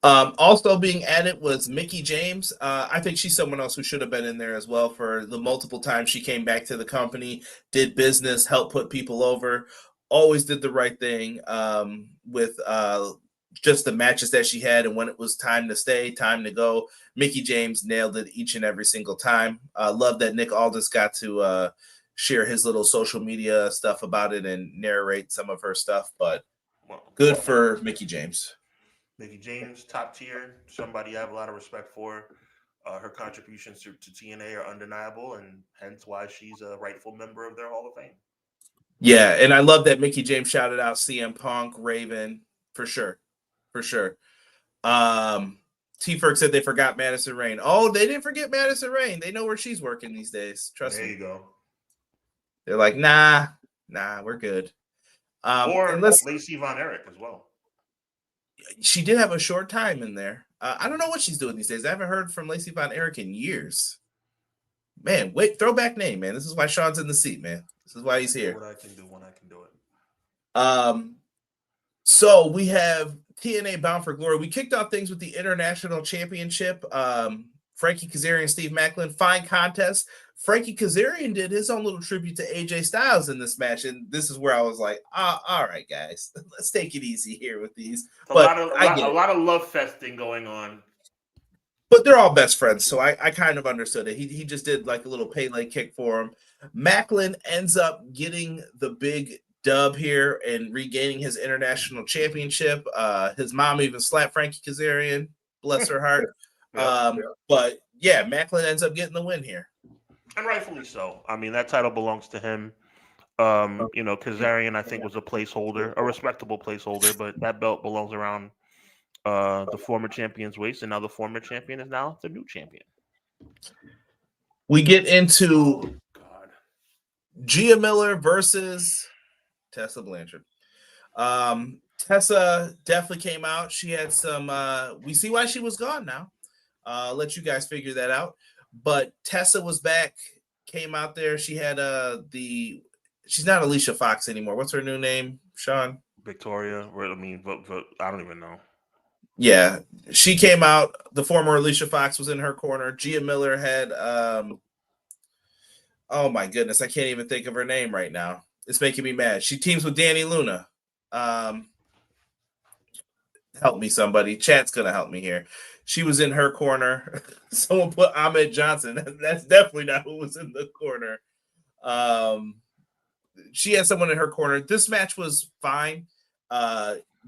Also being added was Mickie James. I think she's someone else who should have been in there as well for the multiple times she came back to the company, did business, helped put people over, always did the right thing with just the matches that she had, and when it was time to stay, time to go, Mickie James nailed it each and every single time. Love that Nick Aldis got to share his little social media stuff about it and narrate some of her stuff, but good for Mickie James. Mickie James, top tier, somebody I have a lot of respect for. Her contributions to TNA are undeniable, and hence why she's a rightful member of their Hall of Fame. Yeah, and I love that Mickie James shouted out CM Punk, Raven, for sure. For sure. T-Ferg said they forgot Madison Rain. Oh, they didn't forget Madison Rain. They know where she's working these days. Trust me. There you go. They're like, nah, we're good. Or Lacey Von Erich as well. She did have a short time in there. I don't know what she's doing these days. I haven't heard from Lacey Von Erich in years. Man, wait, throwback name, man. This is why Sean's in the seat, man. This is why he's here. What I can do when I can do it. So we have TNA Bound for Glory. We kicked off things with the International Championship. Frankie Kazarian, Steve Macklin, fine contest. Frankie Kazarian did his own little tribute to AJ Styles in this match, and this is where I was like, all right, guys, let's take it easy here with these. A lot of love festing going on. But they're all best friends, so I kind of understood it. He just did like a little Pele kick for him. Macklin ends up getting the big dub here and regaining his international championship. His mom even slapped Frankie Kazarian, bless her heart. But yeah, Macklin ends up getting the win here. And rightfully so. I mean, that title belongs to him. Kazarian, I think, was a placeholder, a respectable placeholder, but that belt belongs around the former champion's waist, and now the former champion is now the new champion. We get into Gia Miller versus Tessa Blanchard. Tessa definitely came out. She had some we see why she was gone now. Let you guys figure that out. But Tessa was back, came out there. She had she's not Alicia Fox anymore. What's her new name, Sean? Victoria. I mean, but I don't even know. Yeah, she came out. The former Alicia Fox was in her corner. Gia Miller had oh my goodness, I can't even think of her name right now. It's making me mad. She teams with Danny Luna. Help me, somebody. Chat's gonna help me here. She was in her corner. Someone put Ahmed Johnson. That's definitely not who was in the corner. She had someone in her corner. This match was fine.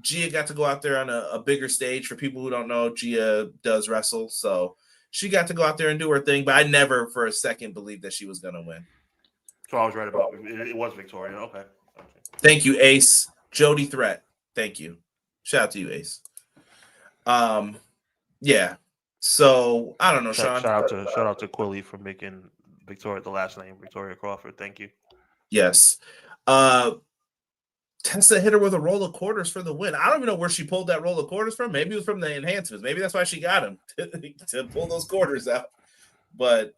Gia got to go out there on a bigger stage. For people who don't know, Gia does wrestle, so she got to go out there and do her thing. But I never for a second believed that she was gonna win. So I was right about it. It was Victoria. Okay. Thank you, Ace. Jody Threat. Thank you. Shout out to you, Ace. Yeah. So I don't know, Sean. Shout out to Quilly for making Victoria the last name, Victoria Crawford. Thank you. Yes. Tessa hit her with a roll of quarters for the win. I don't even know where she pulled that roll of quarters from. Maybe it was from the enhancements. Maybe that's why she got him to pull those quarters out. But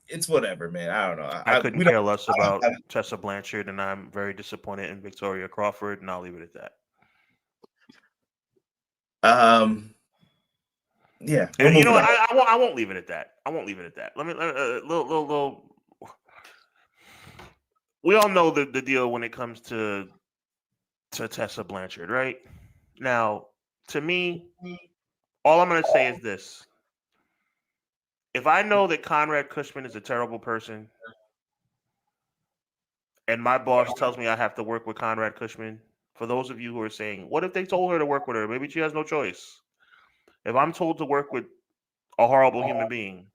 it's whatever, man. I don't know. I couldn't care less about Tessa Blanchard, and I'm very disappointed in Victoria Crawford, and I'll leave it at that. Yeah. And you know what? I won't leave it at that. I won't leave it at that. Let me little. We all know the deal when it comes to Tessa Blanchard, right? Now, to me, all I'm going to say is this. If I know that Conrad Cushman is a terrible person, and my boss tells me I have to work with Conrad Cushman, for those of you who are saying, what if they told her to work with her? Maybe she has no choice. If I'm told to work with a horrible human being,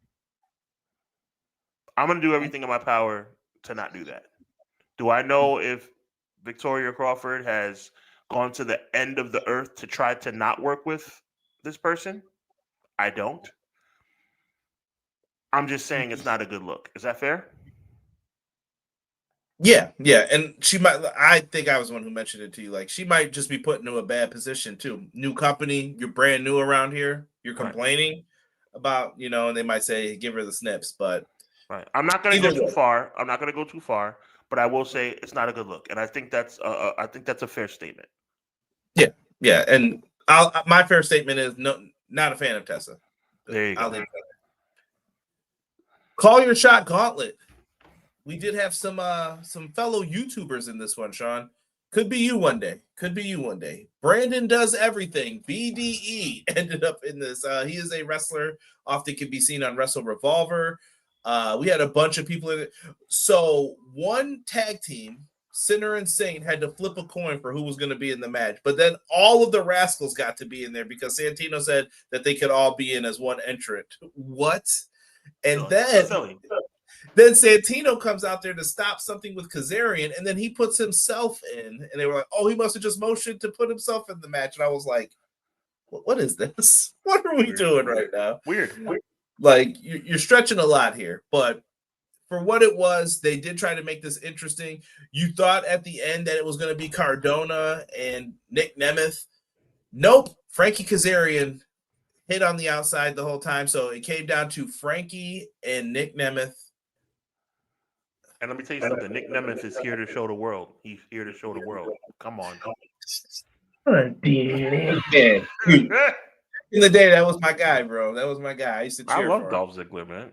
I'm going to do everything in my power to not do that. Do I know if Victoria Crawford has gone to the end of the earth to try to not work with this person? I don't. I'm just saying it's not a good look. Is that fair? Yeah, and she might. I think I was the one who mentioned it to you. Like, she might just be put into a bad position too. New company, you're brand new around here. You're Right. complaining about, and they might say give her the snips. But Right. I'm not going to go either too way, far. I'm not going to go too far, but I will say it's not a good look, and I think that's a fair statement. yeah. And my fair statement is no, not a fan of Tessa. There you I'll go. leave it there. Call your shot, Gauntlet. We did have some fellow YouTubers in this one, Sean. Could be you one day. Brandon does everything. BDE ended up in this. He is a wrestler. Often can be seen on Wrestle Revolver. We had a bunch of people in it. So one tag team, Sinner and Saint, had to flip a coin for who was going to be in the match. But then all of the Rascals got to be in there because Santino said that they could all be in as one entrant. What? And then Santino comes out there to stop something with Kazarian, and then he puts himself in, and they were like, "Oh, he must have just motioned to put himself in the match." And I was like, "What is this? What are we doing right now?" Weird. Like, you're stretching a lot here, but for what it was, they did try to make this interesting. You thought at the end that it was going to be Cardona and Nick Nemeth. Nope, Frankie Kazarian hit on the outside the whole time, so it came down to Frankie and Nick Nemeth. And let me tell you something. Nick Nemeth is here to show the world. He's here to show the world. Come on. In the day, that was my guy, bro. That was my guy. I used to cheer I love for him. Dolph Ziggler, man.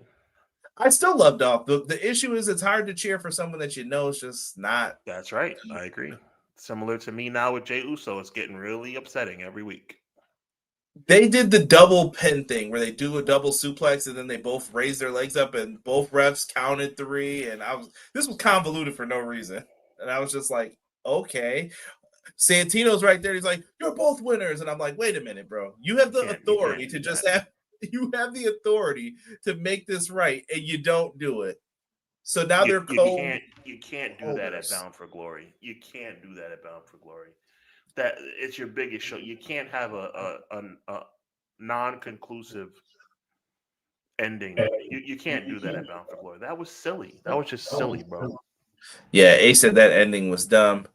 I still love Dolph. The issue is it's hard to cheer for someone that you know is just not. That's right. I agree. Similar to me now with Jey Uso, it's getting really upsetting every week. They did the double pin thing where they do a double suplex and then they both raise their legs up and both refs counted 3. And this was convoluted for no reason. And I was just like, okay. Santino's right there. He's like, "You're both winners," and I'm like, "Wait a minute, bro. You have the authority to just have. You have the authority to make this right, and you don't do it. So now they're cold. You can't do that at Bound for Glory. You can't do that at Bound for Glory. That it's your biggest show. You can't have a non-conclusive ending. You can't do that at Bound for Glory. That was silly. That was just silly, bro. Yeah, Ace said that ending was dumb.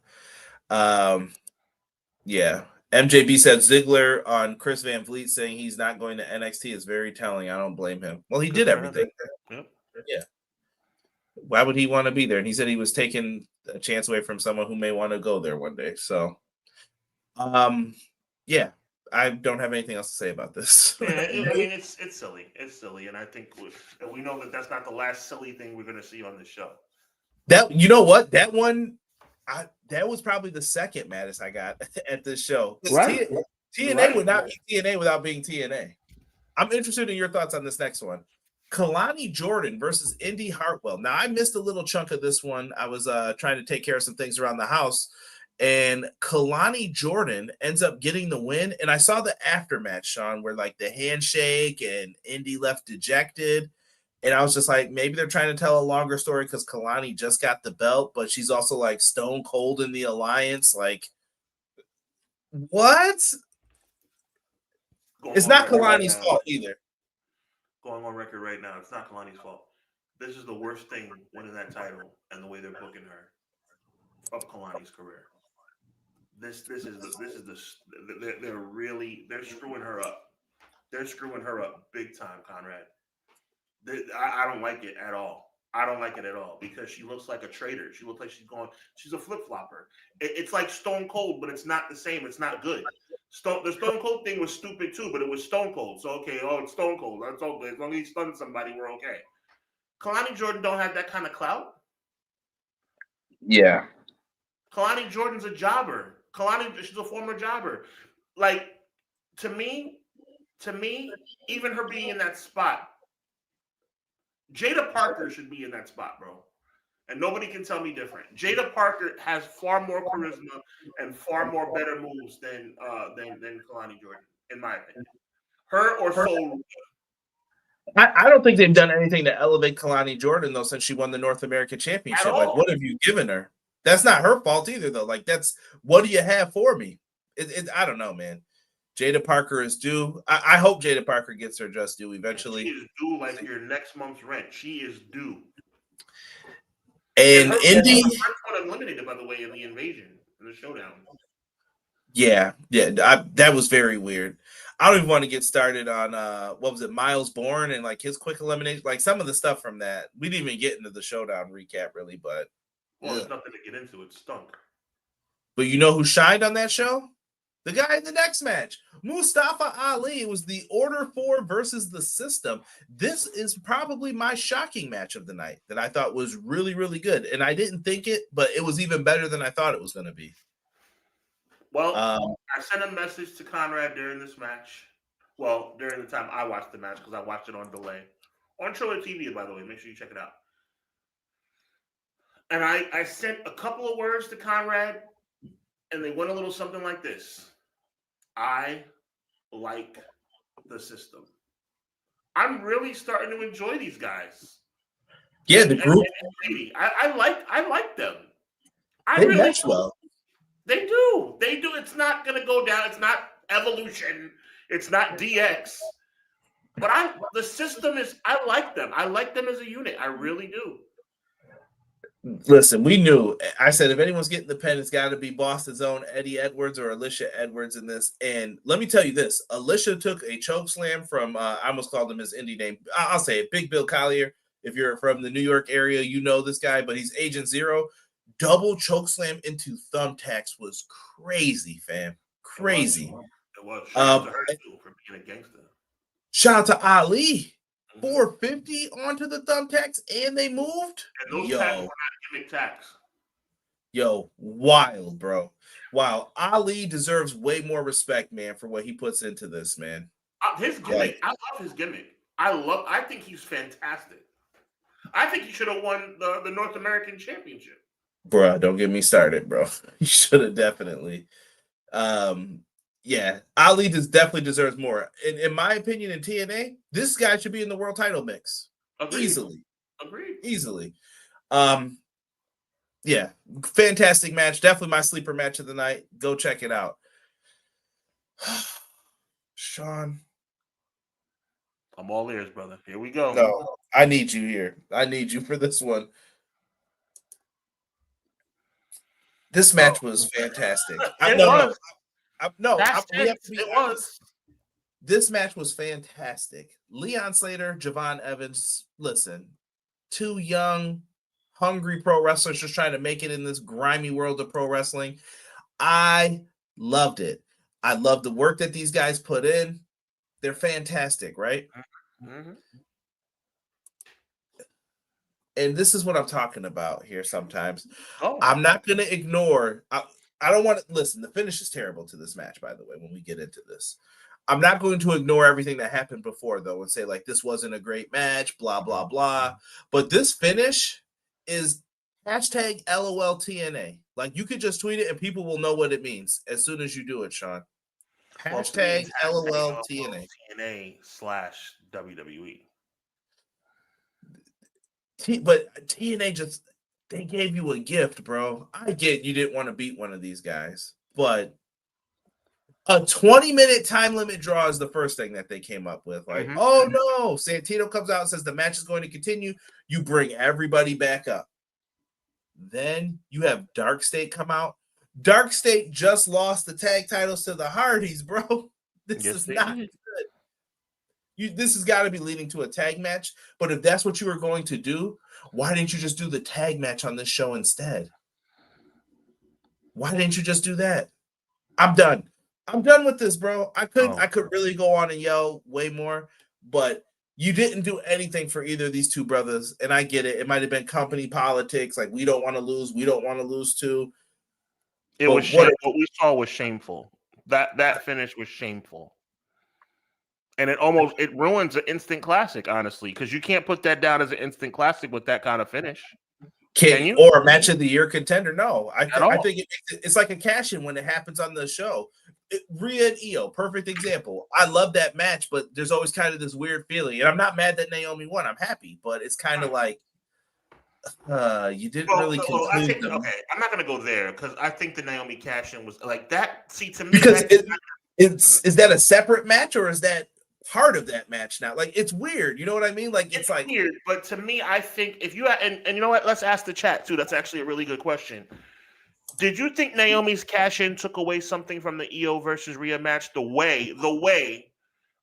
Yeah. MJB said Ziggler on Chris Van Vliet saying he's not going to NXT is very telling. I don't blame him. Well, he did everything. Yep. Yeah. Why would he want to be there? And he said he was taking a chance away from someone who may want to go there one day. So, yeah, I don't have anything else to say about this. Yeah, I mean, it's silly. It's silly, and I think we know that that's not the last silly thing we're going to see on this show. That, you know what? That one, that was probably the second maddest I got at this show. Right. TNA would not be TNA without being TNA. I'm interested in your thoughts on this next one. Kalani Jordan versus Indy Hartwell. Now, I missed a little chunk of this one. I was trying to take care of some things around the house, and Kalani Jordan ends up getting the win. And I saw the aftermatch, Sean, where like the handshake and Indy left dejected. And I was just like, maybe they're trying to tell a longer story because Kalani just got the belt, but she's also like stone cold in the alliance. Like, what? It's not Kalani's fault either. Going on record right now, it's not Kalani's fault. This is the worst thing winning that title and the way they're booking her of Kalani's career. They're screwing her up. They're screwing her up big time, Conrad. I don't like it at all. I don't like it at all because she looks like a traitor. She looks like she's a flip-flopper. It's like Stone Cold, but it's not the same. It's not good. The Stone Cold thing was stupid too, but it was Stone Cold. So, okay, it's Stone Cold. That's all good. As long as he stunned somebody, we're okay. Kalani Jordan don't have that kind of clout. Yeah. Kalani Jordan's a jobber. She's a former jobber. Like, to me, even her being in that spot, Jada Parker should be in that spot, bro. And nobody can tell me different. Jada Parker has far more charisma and far more better moves than Kalani Jordan, in my opinion. Her or Soul. I don't think they've done anything to elevate Kalani Jordan, though, since she won the North American Championship. Like, what have you given her? That's not her fault either, though. Like, what do you have for me? I don't know, man. Jada Parker is due. I hope Jada Parker gets her just due eventually. She is due like your next month's rent. She is due. And Indy, the first one eliminated, by the way, in the invasion, in the showdown. yeah, that was very weird. I don't even want to get started on what was it, Miles Bourne and like his quick elimination, like some of the stuff from that. We didn't even get into the showdown recap really, but there's nothing to get into. It stunk. But you know who shined on that show? The guy in the next match, Mustafa Ali. It was the Order 4 versus the System. This is probably my shocking match of the night that I thought was really, really good. And I didn't think it, but it was even better than I thought it was going to be. Well, I sent a message to Conrad during this match. Well, during the time I watched the match, because I watched it on delay. On Triller TV, by the way. Make sure you check it out. And I sent a couple of words to Conrad, and they went a little something like this. I like the System. I'm really starting to enjoy these guys. Yeah, the group. I like them. They match well. They do. It's not going to go down. It's not Evolution. It's not DX. But the System is, I like them. I like them as a unit. I really do. Listen, we knew. I said if anyone's getting the pen, it's got to be Boston's own Eddie Edwards or Alicia Edwards in this. And let me tell you this: Alicia took a choke slam from I almost called him his indie name. I'll say it, Big Bill Collier. If you're from the New York area, you know this guy, but he's Agent Zero. Double choke slam into thumbtacks was crazy, fam. Crazy. It was. Shout out to her too for being a gangster. Shout out to Ali. 450 onto the thumbtacks, and they moved. And those tacks were not gimmick tacks. Yo, wild, bro. Wow, Ali deserves way more respect, man, for what he puts into this, man. His gimmick, I love his gimmick. I think he's fantastic. I think he should have won the North American Championship. Bruh, don't get me started, bro. He should have definitely. Yeah, Ali definitely deserves more. In my opinion, in TNA, this guy should be in the world title mix. Agreed. Easily. Yeah, fantastic match. Definitely my sleeper match of the night. Go check it out. Sean. I'm all ears, brother. Here we go. No, I need you here. I need you for this one. This match was fantastic. This match was fantastic. Leon Slater, Javon Evans. Listen, two young, hungry pro wrestlers just trying to make it in this grimy world of pro wrestling. I loved it. I love the work that these guys put in. They're fantastic, right? Mm-hmm. And this is what I'm talking about here sometimes. I'm not going to ignore. I don't want to listen. The finish is terrible to this match, by the way, when we get into this. I'm not going to ignore everything that happened before, though, and say, like, this wasn't a great match, blah, blah, blah. But this finish is hashtag LOLTNA. Like, you could just tweet it and people will know what it means as soon as you do it, Sean. Hashtag LOLTNA. TNA/WWE. But TNA just, they gave you a gift, bro. I get you didn't want to beat one of these guys, but a 20-minute time limit draw is the first thing that they came up with. Like, oh no, Santino comes out and says the match is going to continue. You bring everybody back up. Then you have Dark State come out. Dark State just lost the tag titles to the Hardys, bro. This is not good. This has got to be leading to a tag match. But if that's what you were going to do, why didn't you just do the tag match on this show instead? Why didn't you just do that? I'm done. I'm done with this, bro. I could really go on and yell way more, but you didn't do anything for either of these two brothers. And I get it. It might have been company politics. Like, we don't want to lose. We don't want to lose too. It was shameful. What we saw was shameful. That finish was shameful. And it ruins an instant classic, honestly, because you can't put that down as an instant classic with that kind of finish. Can you? Or a match of the year contender? No. I think it's like a cash-in when it happens on the show. Rhea and Io, perfect example. I love that match, but there's always kind of this weird feeling. And I'm not mad that Naomi won. I'm happy, but it's kind of like you didn't really conclude them. Okay, I'm not going to go there because I think the Naomi cash-in was like that. See, to me, because is that a separate match or is that part of that match now. Like, it's weird. You know what I mean? Like, it's like weird. But to me, I think if you and you know what, let's ask the chat too. That's actually a really good question. Did you think Naomi's cash in took away something from the EO versus Rhea match? The way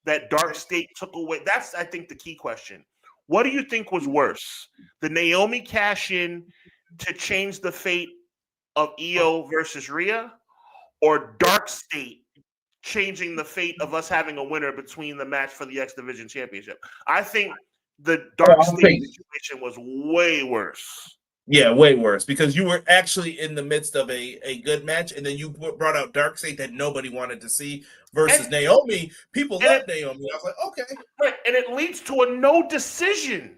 that Dark State took away. That's, I think, the key question. What do you think was worse? The Naomi cash in to change the fate of EO versus Rhea, or Dark State changing the fate of us having a winner between the match for the X Division Championship? I think the Dark State situation was way worse. Yeah, way worse, because you were actually in the midst of a good match, and then you brought out Dark State that nobody wanted to see versus Naomi. People love Naomi. I was like, okay. Right, and it leads to a no decision.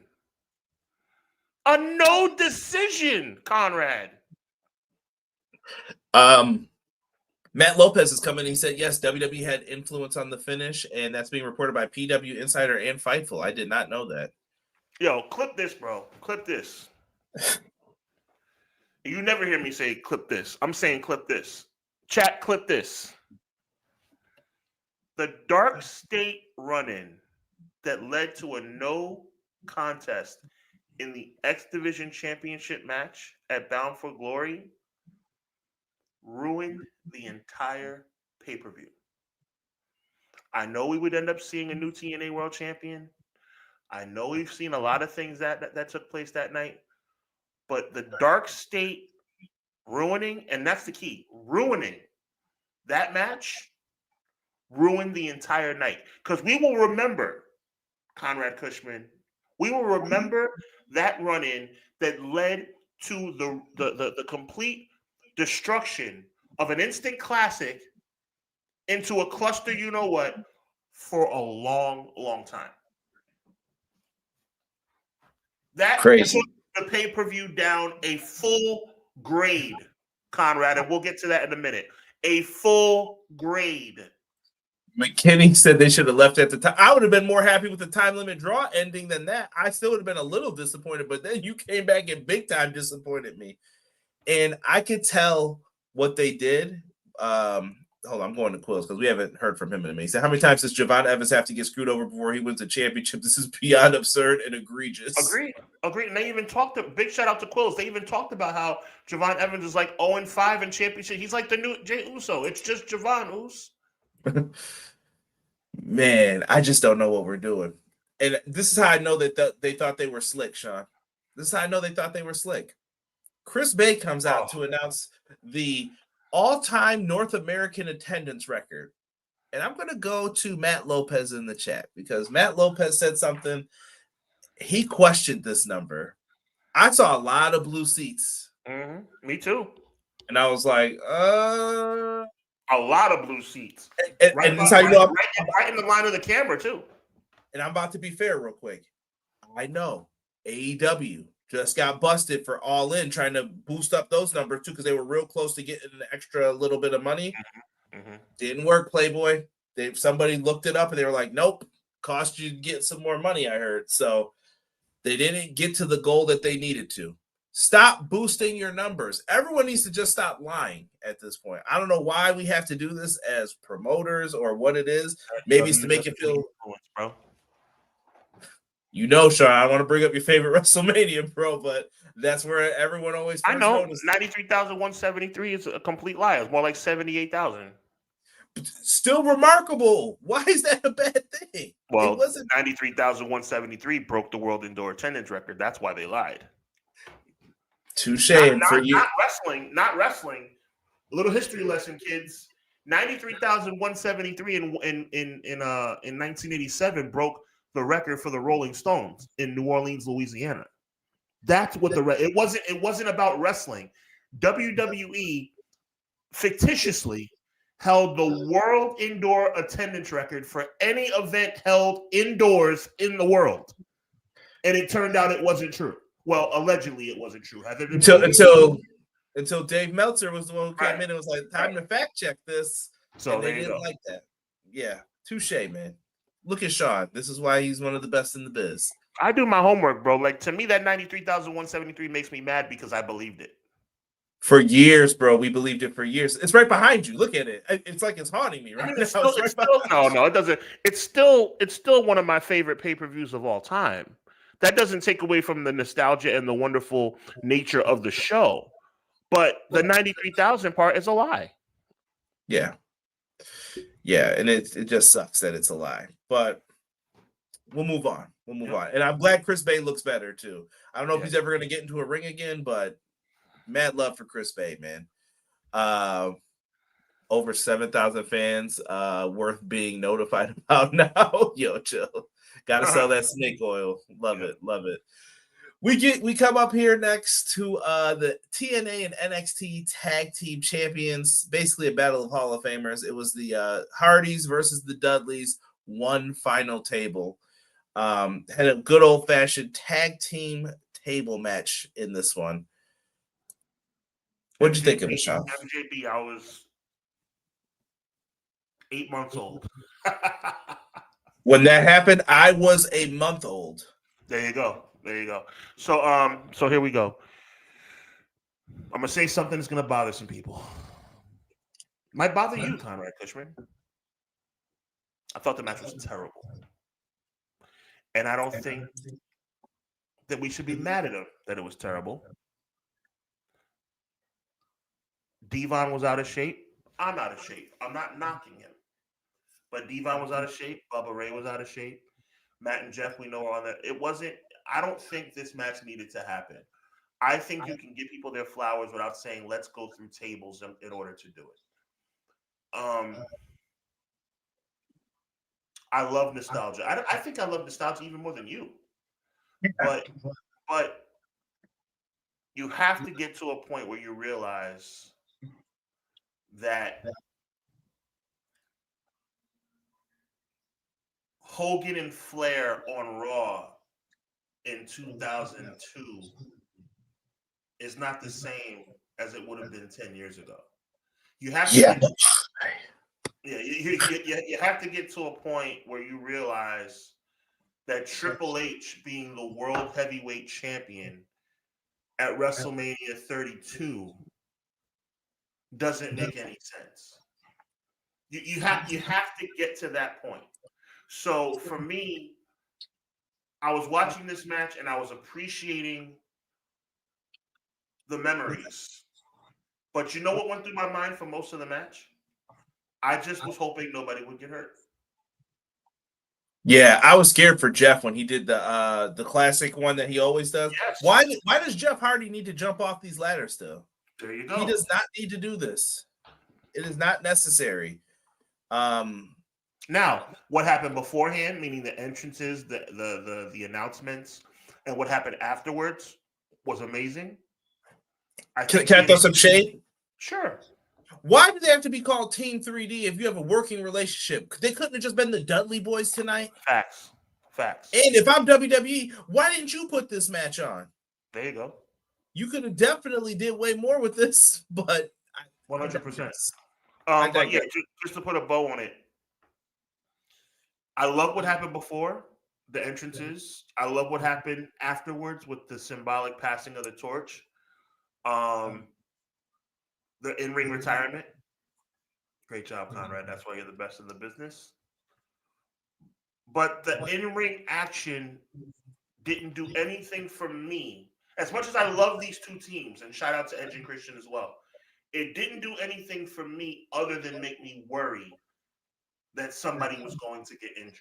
A no decision, Conrad. Matt Lopez is coming. He said, yes, WWE had influence on the finish, and that's being reported by PW Insider and Fightful. I did not know that. Yo, clip this, bro. Clip this. You never hear me say clip this. I'm saying clip this. Chat, clip this. The Dark State run-in that led to a no contest in the X Division Championship match at Bound for Glory ruined the entire pay-per-view. I know we would end up seeing a new TNA World Champion. I know we've seen a lot of things that took place that night. But the Dark State ruining, and that's the key, ruining that match ruined the entire night. Because we will remember, Conrad Cushman, we will remember that run-in that led to the complete destruction of an instant classic into a cluster, you know what, for a long, long time. That crazy. The pay-per-view down a full grade, Conrad, and we'll get to that in a minute. A full grade. McKinney said they should have left at the time. I would have been more happy with the time limit draw ending than that. I still would have been a little disappointed, but then you came back and big time disappointed me. And I could tell what they did. Hold on, I'm going to Quills because we haven't heard from him in a minute. He said, how many times does Javon Evans have to get screwed over before he wins the championship? This is beyond absurd and egregious. Agreed. And they even talked, big shout out to Quills. They even talked about how Javon Evans is like 0-5 in championship. He's like the new Jey Uso. It's just Javon Us. Man, I just don't know what we're doing. And this is how I know that they thought they were slick, Sean. This is how I know they thought they were slick. Chris Bay comes out to announce the all-time North American attendance record. And I'm going to go to Matt Lopez in the chat because Matt Lopez said something. He questioned this number. I saw a lot of blue seats. Mm-hmm. Me too. And I was like, a lot of blue seats. And this is how you know right in the line of the camera too. And I'm about to be fair real quick. I know AEW just got busted for All In trying to boost up those numbers too because they were real close to getting an extra little bit of money. Mm-hmm. Didn't work, Playboy. Somebody looked it up and they were like, nope, cost you to get some more money, I heard. So they didn't get to the goal that they needed to. Stop boosting your numbers. Everyone needs to just stop lying at this point. I don't know why we have to do this as promoters or what it is. Maybe it's to make it feel... Bro. You know, Sean, I want to bring up your favorite WrestleMania, bro, but that's where everyone always. I know 93,173 is a complete lie. It's more like 78,000. Still remarkable. Why is that a bad thing? Well, 93,173 broke the world indoor attendance record. That's why they lied. Touche. Not wrestling. A little history lesson, kids. 93,173 in 1987 broke the record for the Rolling Stones in New Orleans, Louisiana. That's what it wasn't about wrestling. WWE fictitiously held the world indoor attendance record for any event held indoors in the world. And it turned out it wasn't true. Well, allegedly it wasn't true. Until Dave Meltzer was the one who came in and was like, time to fact check this. So and they didn't like that. Yeah. Touche, man. Look at Sean. This is why he's one of the best in the biz. I do my homework, bro. Like, to me, that 93,173 makes me mad because I believed it. For years, bro. We believed it for years. It's right behind you. Look at it. It's like it's haunting me right I mean, now. it's still, no, it doesn't. It's still one of my favorite pay-per-views of all time. That doesn't take away from the nostalgia and the wonderful nature of the show. But the 93,000 part is a lie. Yeah. Yeah, and it just sucks that it's a lie. But we'll move on. We'll move on. And I'm glad Chris Bay looks better too. I don't know if he's ever going to get into a ring again, but mad love for Chris Bay, man. Over 7,000 fans, worth being notified about now. Yo, chill. Got to sell that snake oil. Love it. Love it. We come up here next to the TNA and NXT Tag Team Champions, basically a battle of Hall of Famers. It was the Hardys versus the Dudleys, one final table. Had a good old-fashioned tag team table match in this one. What did you think of it, Sean? MJB, I was 8 months old. When that happened, I was a month old. There you go. There you go. So here we go. I'm gonna say something that's gonna bother some people. Might bother you, Conrad Cushman. I thought the match was terrible, and I don't think that we should be mad at him that it was terrible. Devon was out of shape. I'm out of shape. I'm not knocking him, but Devon was out of shape. Bubba Ray was out of shape. Matt and Jeff, we know, are on that. It wasn't. I don't think this match needed to happen. I think you can give people their flowers without saying, let's go through tables in order to do it. I love nostalgia. I think I love nostalgia even more than you. But you have to get to a point where you realize that Hogan and Flair on Raw in 2002 is not the same as it would have been 10 years ago. You have to you have to get to a point where you realize that Triple H being the world heavyweight champion at WrestleMania 32 doesn't make any sense. You have to get to that point. So for me, I was watching this match and I was appreciating the memories. But you know what went through my mind for most of the match? I just was hoping nobody would get hurt. Yeah, I was scared for Jeff when he did the classic one that he always does. Yes. Why does Jeff Hardy need to jump off these ladders still? There you go. He does not need to do this. It is not necessary. Now, what happened beforehand, meaning the entrances, the announcements, and what happened afterwards was amazing. Can I throw some shade? Sure. Why do they have to be called Team 3D if you have a working relationship? They couldn't have just been the Dudley Boys tonight. Facts. And if I'm WWE, why didn't you put this match on? There you go. You could have definitely did way more with this, but 100%. But yeah, just to put a bow on it, I love what happened before the entrances. I love what happened afterwards with the symbolic passing of the torch. The in-ring retirement. Great job, Conrad. That's why you're the best in the business. But the in-ring action didn't do anything for me. As much as I love these two teams, and shout out to Edge and Christian as well, it didn't do anything for me other than make me worry that somebody was going to get injured.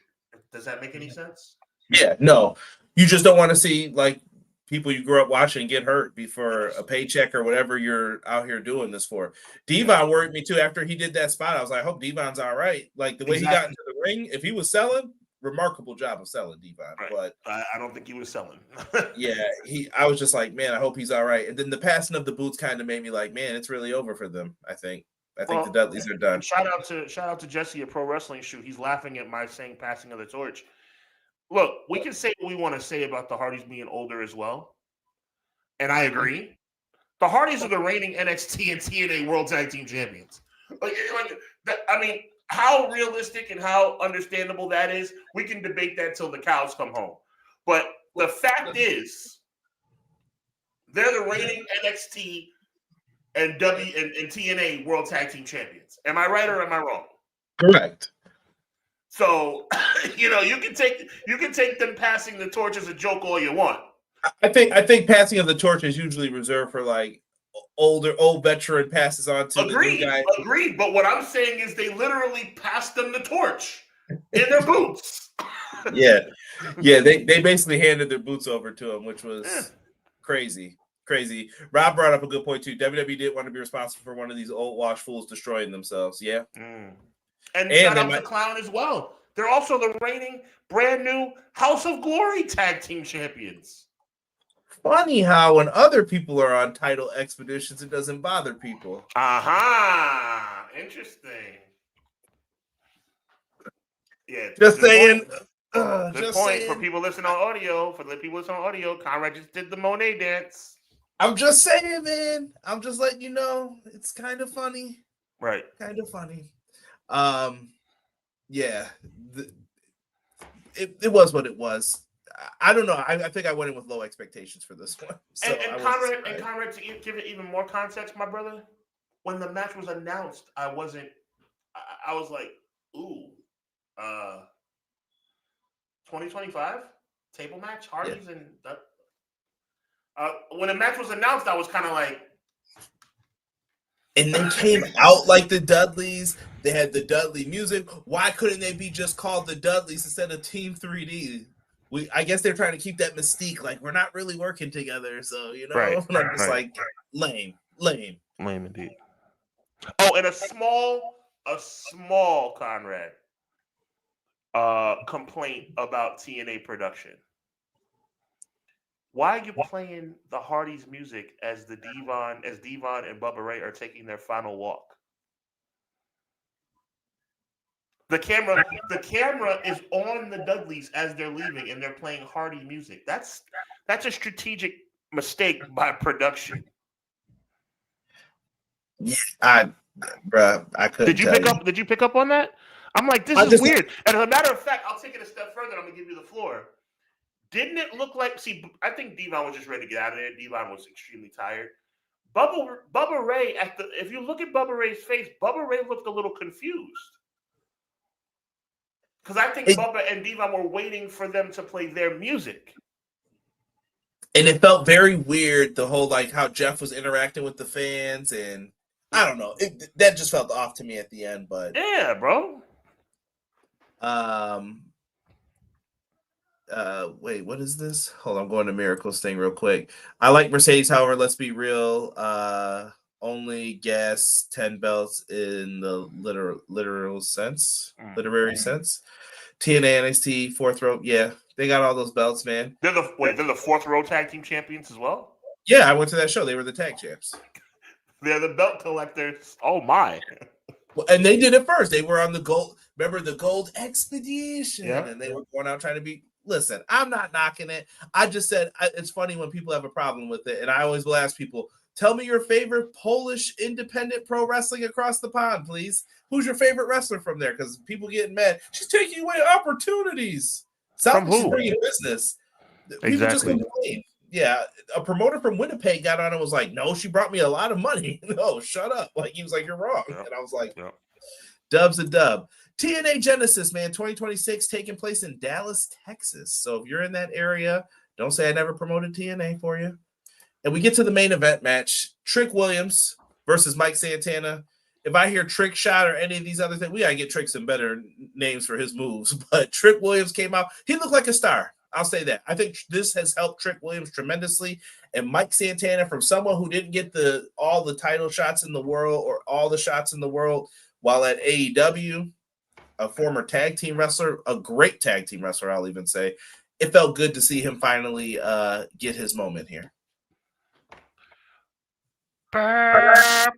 Does that make any sense? Yeah, no. You just don't want to see like people you grew up watching get hurt before a paycheck or whatever you're out here doing this for. Devon worried me too after he did that spot. I was like, I hope Devon's all right. Like the way he got into the ring, if he was selling, remarkable job of selling Devon. Right. But I don't think he was selling. yeah, I was just like, man, I hope he's all right. And then the passing of the boots kind of made me like, man, it's really over for them. I think the Dudleys are done. Shout out to Jesse at Pro Wrestling Shoot. He's laughing at my saying passing of the torch. Look, we can say what we want to say about the Hardys being older as well. And I agree. The Hardys are the reigning NXT and TNA World Tag Team Champions. I mean, how realistic and how understandable that is, we can debate that till the cows come home. But the fact is, they're the reigning NXT and TNA World Tag Team Champions. Am I right or am I wrong? Correct. So, you can take them passing the torch as a joke all you want. I think passing of the torch is usually reserved for like old veteran passes on to the new guy. Agreed. But what I'm saying is they literally passed them the torch in their boots. Yeah. They basically handed their boots over to him, which was crazy. Rob brought up a good point too. WWE didn't want to be responsible for one of these old wash fools destroying themselves. Yeah. And shout out to Clown as well. They're also the reigning brand new House of Glory Tag Team Champions. Funny how when other people are on title expeditions, it doesn't bother people. Aha. Interesting. Yeah. Just saying. Good point. For people listening on audio, Conrad just did the Monet dance. I'm just saying, man. I'm just letting you know. It's kind of funny. Right. Kind of funny. Yeah. It was what it was. I don't know. I think I went in with low expectations for this one. So and Conrad, to give it even more context, my brother, when the match was announced, I was like, ooh, 2025 table match, Hardys and when the match was announced, I was kind of like, and they came out like the Dudleys. They had the Dudley music. Why couldn't they be just called the Dudleys instead of Team 3D? I guess they're trying to keep that mystique. Like, we're not really working together, so right, I'm just like lame indeed. Oh, and a small Conrad complaint about TNA production. Why are you playing the Hardys music as Devon and Bubba Ray are taking their final walk? The camera is on the Dudleys as they're leaving, and they're playing Hardy music. That's a strategic mistake by production. Yeah, I couldn't. Did you pick up on that? I'm like, this is weird. And as a matter of fact, I'll take it a step further. I'm gonna give you the floor. Didn't it look like? See, I think Devon was just ready to get out of there. Devon was extremely tired. Bubba Ray if you look at Bubba Ray's face, Bubba Ray looked a little confused. Because I think Bubba and Devon were waiting for them to play their music. And it felt very weird, the whole, like, how Jeff was interacting with the fans, and I don't know. That just felt off to me at the end, but... Yeah, bro. Wait, what is this? Hold on, I'm going to Miracles thing real quick. I like Mercedes, however, let's be real. Only gas 10 belts in the literal sense, literary sense. TNA, NXT, fourth row, yeah, they got all those belts, man. They're the fourth row tag team champions as well. Yeah, I went to that show. They were the tag champs. They're the belt collectors. Oh my! Well, and they did it first. They were on the gold. Remember the Gold Expedition? Yeah. And they were going out trying to be. Listen, I'm not knocking it. I just said it's funny when people have a problem with it, and I always will ask people, tell me your favorite Polish independent pro wrestling across the pond, please. Who's your favorite wrestler from there? Because people getting mad. She's taking away opportunities. From who? She's bringing business. Exactly. People just complain. Yeah, a promoter from Winnipeg got on and was like, no, she brought me a lot of money. No, shut up. Like, he was like, you're wrong. Yep. And I was like, yep. Dub's a dub. TNA Genesis, man, 2026 taking place in Dallas, Texas. So if you're in that area, don't say I never promoted TNA for you. And we get to the main event match, Trick Williams versus Mike Santana. If I hear Trick Shot or any of these other things, we got to get Trick some better names for his moves. But Trick Williams came out. He looked like a star. I'll say that. I think this has helped Trick Williams tremendously. And Mike Santana, from someone who didn't get all the title shots in the world or all the shots in the world while at AEW, a former tag team wrestler, a great tag team wrestler, I'll even say, it felt good to see him finally get his moment here. I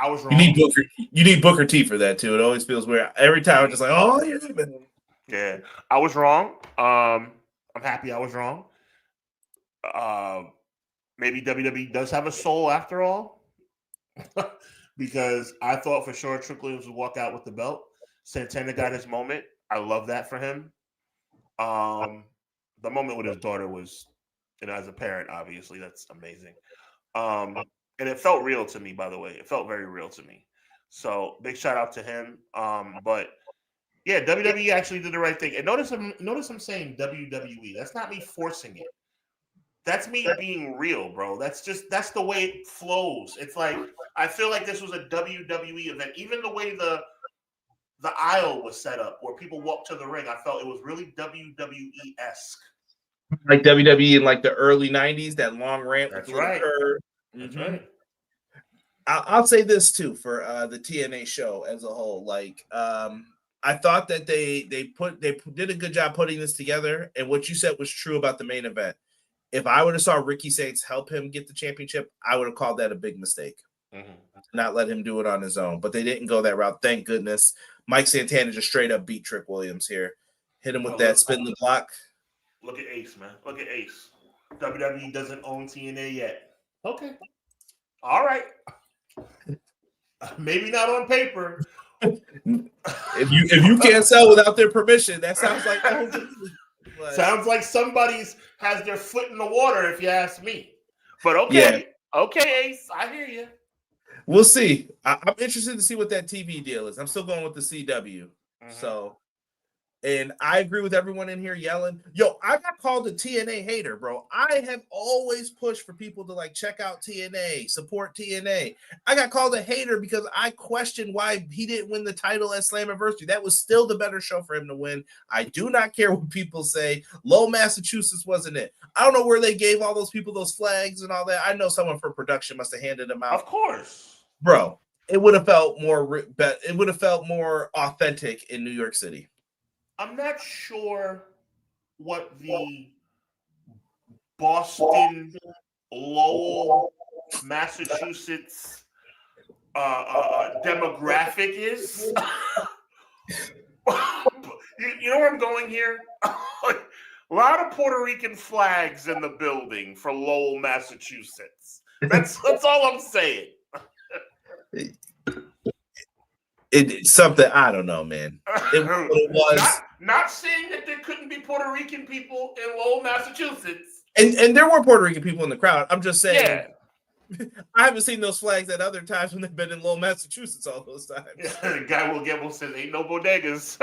was wrong. You need Booker T for that too. It always feels weird. Every time I'm just like, oh yeah, man. Yeah, I was wrong. I'm happy I was wrong. Maybe WWE does have a soul after all, because I thought for sure Trick Williams would walk out with the belt. Santana got his moment. I love that for him. The moment with his daughter was, as a parent, obviously, that's amazing. And it felt real to me, by the way. It felt very real to me. So big shout out to him. But yeah, WWE actually did the right thing. And notice I'm saying WWE. That's not me forcing it. That's me being real, bro. That's the way it flows. It's like I feel like this was a WWE event. Even the way the aisle was set up, where people walked to the ring, I felt it was really WWE-esque. Like WWE in like the early '90s, that long ramp. That's right. Curve. That's right. I'll say this too for the TNA show as a whole. Like, I thought that they did a good job putting this together. And what you said was true about the main event. If I would have saw Ricky Saints help him get the championship, I would have called that a big mistake. Not let him do it on his own. But they didn't go that route. Thank goodness. Mike Santana just straight up beat Trick Williams here. Hit him with that spin the block. Look at Ace, man. Look at Ace. WWE doesn't own TNA yet. Okay. All right. Maybe not on paper. If you can't sell without their permission, that sounds like sounds like somebody's has their foot in the water, if you ask me. But okay, okay, Ace, I hear you. We'll see. I'm interested to see what that TV deal is. I'm still going with the CW. So, and I agree with everyone in here yelling. Yo, I got called a TNA hater, bro. I have always pushed for people to like check out TNA, support TNA. I got called a hater because I questioned why he didn't win the title at Slammiversary. That was still the better show for him to win. I do not care what people say. Lowell, Massachusetts wasn't it. I don't know where they gave all those people those flags and all that. I know someone for production must have handed them out. Of course, bro. It would have felt more. It would have felt more authentic in New York City. I'm not sure what the Boston, Lowell, Massachusetts demographic is. You know where I'm going here? A lot of Puerto Rican flags in the building for Lowell, Massachusetts. That's all I'm saying. It's something I don't know, man. It was not saying that there couldn't be Puerto Rican people in Lowell, Massachusetts, and there were Puerto Rican people in the crowd. I'm just saying, I haven't seen those flags at other times when they've been in Lowell, Massachusetts. All those times. The guy will get says, "Ain't no bodegas."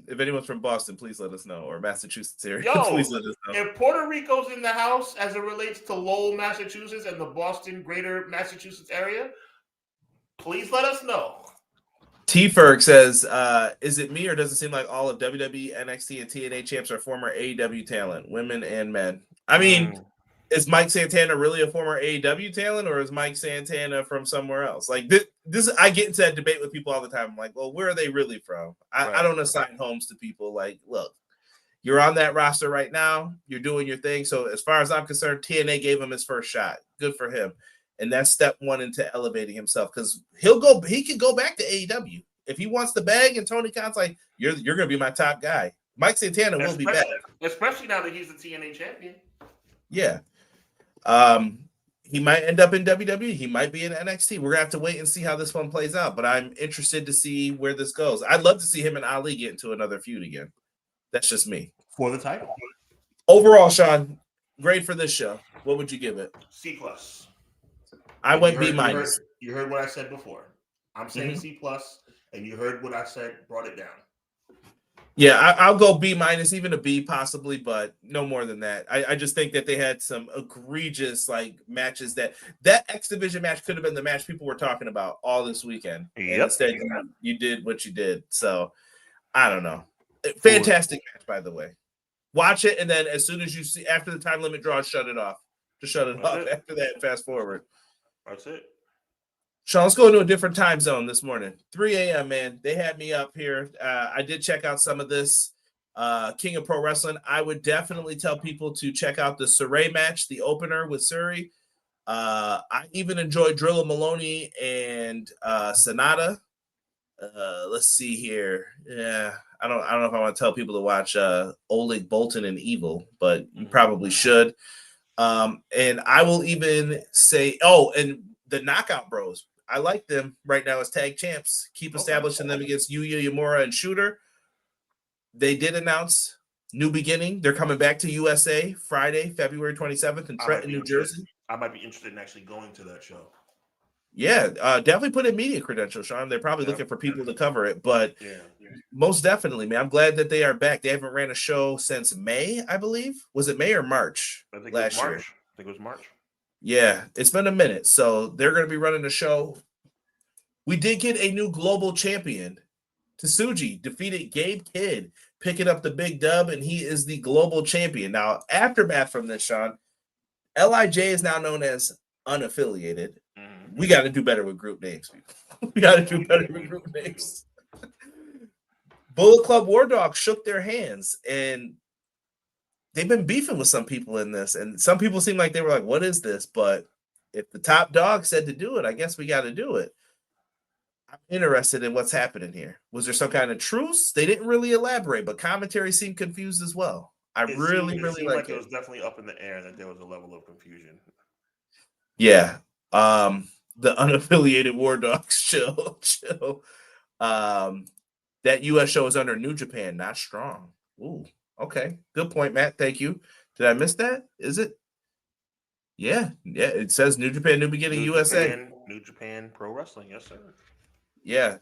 If anyone's from Boston, please let us know, or Massachusetts area. Yo, please let us know. If Puerto Rico's in the house as it relates to Lowell, Massachusetts, and the Boston, greater Massachusetts area, please let us know. T Ferg says, is it me or does it seem like all of WWE, NXT, and TNA champs are former AEW talent, women and men? I mean, is Mike Santana really a former AEW talent, or is Mike Santana from somewhere else? Like this I get into that debate with people all the time. I'm like, well, where are they really from? I don't assign homes to people. Like, look, you're on that roster right now. You're doing your thing. So as far as I'm concerned, TNA gave him his first shot. Good for him. And that's step one into elevating himself, because he can go back to AEW if he wants the bag. And Tony Khan's like, you're going to be my top guy. Mike Santana will be back, especially now that he's the TNA champion. Yeah, he might end up in WWE. He might be in NXT. We're gonna have to wait and see how this one plays out. But I'm interested to see where this goes. I'd love to see him and Ali get into another feud again. That's just me. For the title. Overall, Sean, grade for this show. What would you give it? C+. I went B-. You heard what I said before. I'm saying C+, and you heard what I said, brought it down. Yeah, I'll go B-, even a B possibly, but no more than that. I just think that they had some egregious like matches. That X Division match could have been the match people were talking about all this weekend. Yep. Instead, you did what you did. So I don't know. Fantastic match, by the way. Watch it, and then as soon as you see after the time limit draws, shut it off. Just shut it off after that. Fast forward. That's it. Sean, let's go into a different time zone this morning. 3 a.m., man. They had me up here. I did check out some of this King of Pro Wrestling. I would definitely tell people to check out the Saray match, the opener with Suri. I even enjoyed Drilla Maloney and Sonata. Let's see here. Yeah, I don't know if I want to tell people to watch Oleg Bolton and Evil, but you probably should. And I will even say, and the Knockout Bros. I like them right now as tag champs. Keep establishing them against Yuya Uemura and Shooter. They did announce New Beginning. They're coming back to USA Friday, February 27th in Trenton, New Jersey. I might be interested in actually going to that show. Yeah, definitely put in media credentials, Sean. They're probably looking for people to cover it, but most definitely, man. I'm glad that they are back. They haven't ran a show since May, I believe. Was it May or March? I think last it was March. year. I think it was March. Yeah, it's been a minute. So they're going to be running a show. We did get a new global champion. Tsuji defeated Gabe Kidd, picking up the big dub, and he is the global champion. Now, aftermath from this, Sean, LIJ is now known as unaffiliated. We got to do better with group names. We got to do better with group names. Bullet Club War Dogs shook their hands, and they've been beefing with some people in this. And some people seem like they were like, what is this? But if the top dog said to do it, I guess we got to do it. I'm interested in what's happening here. Was there some kind of truce? They didn't really elaborate, but commentary seemed confused as well. It really like it was definitely up in the air that there was a level of confusion. Yeah. The unaffiliated War Dogs, chill. That US show is under New Japan, not Strong. Ooh, okay. Good point, Matt. Thank you. Did I miss that? Is it? Yeah. It says New Japan, New Beginning, USA. New Japan Pro Wrestling, yes, sir. Yeah.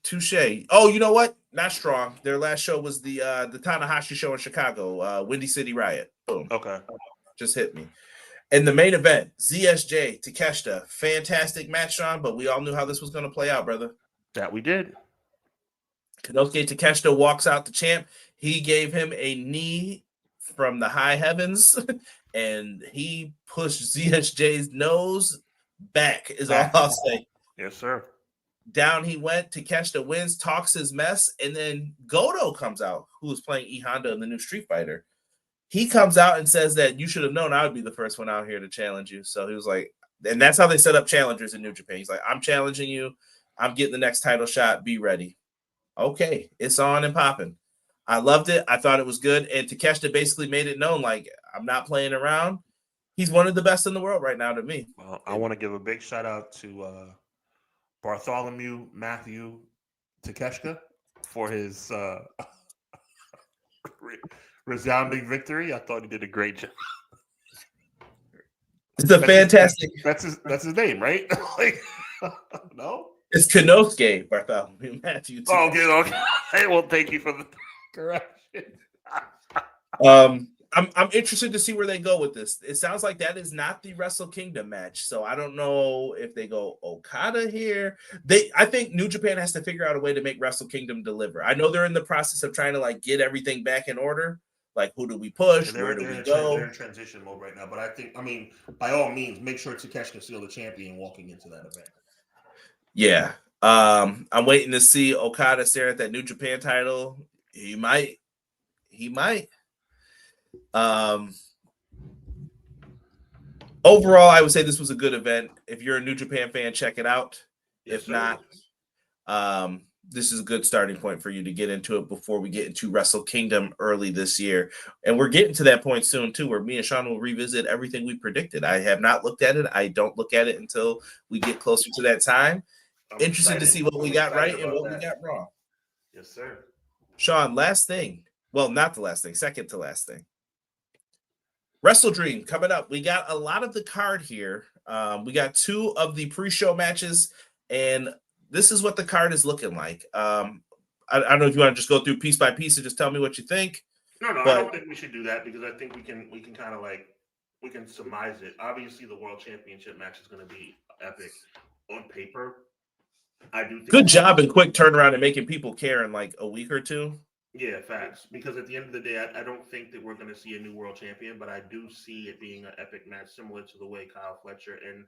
Touche. Oh, you know what? Not Strong. Their last show was the Tanahashi show in Chicago, Windy City Riot. Boom. Okay. Just hit me. In the main event, ZSJ, Takeshita. Fantastic match, Sean, but we all knew how this was going to play out, brother. That we did. Konosuke Takeshita walks out the champ. He gave him a knee from the high heavens, and he pushed ZSJ's nose back, is all I'll say. Yes, sir. Down he went. Takeshita wins, talks his mess, and then Goto comes out, who was playing E Honda in the new Street Fighter. He comes out and says that you should have known I would be the first one out here to challenge you. So he was like, and that's how they set up challengers in New Japan. He's like, I'm challenging you. I'm getting the next title shot. Be ready. Okay, it's on and popping. I loved it. I thought it was good. And Takeshita basically made it known, like, I'm not playing around. He's one of the best in the world right now to me. Well, I want to give a big shout out to Bartholomew Matthew Takeshita for his resounding victory. I thought he did a great job. It's a fantastic. That's his name, right? No, it's Konosuke Bartholomew Matthew. Oh, okay. Well, thank you for the correction. I'm interested to see where they go with this. It sounds like that is not the Wrestle Kingdom match, so I don't know if they go Okada here. I think New Japan has to figure out a way to make Wrestle Kingdom deliver. I know they're in the process of trying to like get everything back in order. Like, who do we push? Where do we go? They're in transition mode right now, but I mean, by all means, make sure Takeshita is still the champion walking into that event. Yeah. I'm waiting to see Okada stare at that New Japan title. He might. Overall, I would say this was a good event. If you're a New Japan fan, check it out. Yes, if not, this is a good starting point for you to get into it before we get into Wrestle Kingdom early this year. And we're getting to that point soon, too, where me and Sean will revisit everything we predicted. I have not looked at it. I don't look at it until we get closer to that time. Interested to see what we got right and what we got wrong. Yes, sir. Sean, last thing. Well, not the last thing. Second to last thing. WrestleDream coming up. We got a lot of the card here. We got 2 of the pre-show matches, and this is what the card is looking like. I don't know if you want to just go through piece by piece and just tell me what you think. No, I don't think we should do that because I think we can kind of like we can surmise it. Obviously, the World Championship match is going to be epic on paper. I do think good job and quick turnaround and making people care in like a week or 2. Yeah, facts. Because at the end of the day, I don't think that we're going to see a new world champion, but I do see it being an epic match similar to the way Kyle Fletcher and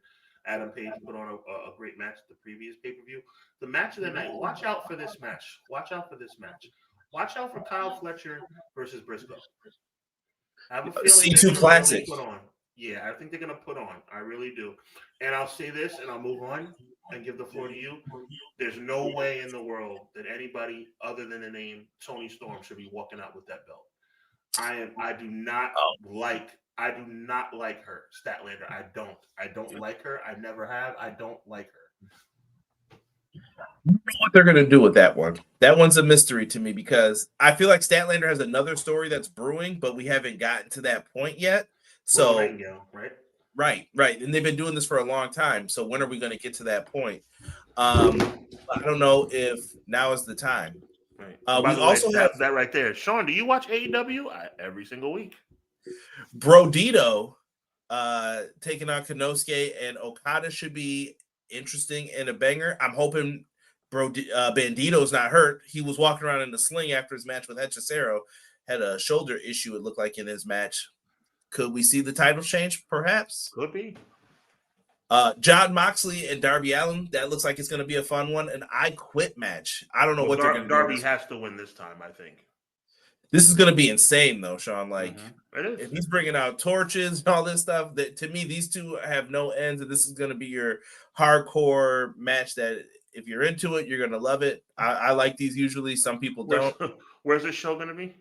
Adam Page put on a great match at the previous pay-per-view. The match of the night, watch out for this match. Watch out for Kyle Fletcher versus Briscoe. I have a feeling C2 Classic. Yeah, I think they're going to put on. I really do. And I'll say this, and I'll move on and give the floor to you. There's no way in the world that anybody other than the name Toni Storm should be walking out with that belt. I do not like her, Statlander. I don't like her. I never have. I don't like her. don't know what they're going to do with that one. That one's a mystery to me because I feel like Statlander has another story that's brewing, but we haven't gotten to that point yet. So, right. And they've been doing this for a long time. So when are we going to get to that point? I don't know if now is the time. Right. We also have that right there. Sean, do you watch AEW? Every single week. Brodito taking on Konosuke, and Okada should be interesting and a banger. I'm hoping Bandito's not hurt. He was walking around in the sling after his match with Hechicero. Had a shoulder issue, it looked like, in his match. Could we see the title change? Perhaps. Could be. John Moxley and Darby Allin. That looks like it's going to be a fun one. An I Quit match. I don't know what they're going to do. Darby has to win this time, I think. This is going to be insane, though, Sean. Like, it is. If he's bringing out torches and all this stuff, that to me, these two have no ends, and this is going to be your hardcore match that if you're into it, you're going to love it. I like these usually. Some people don't. Where's this show going to be?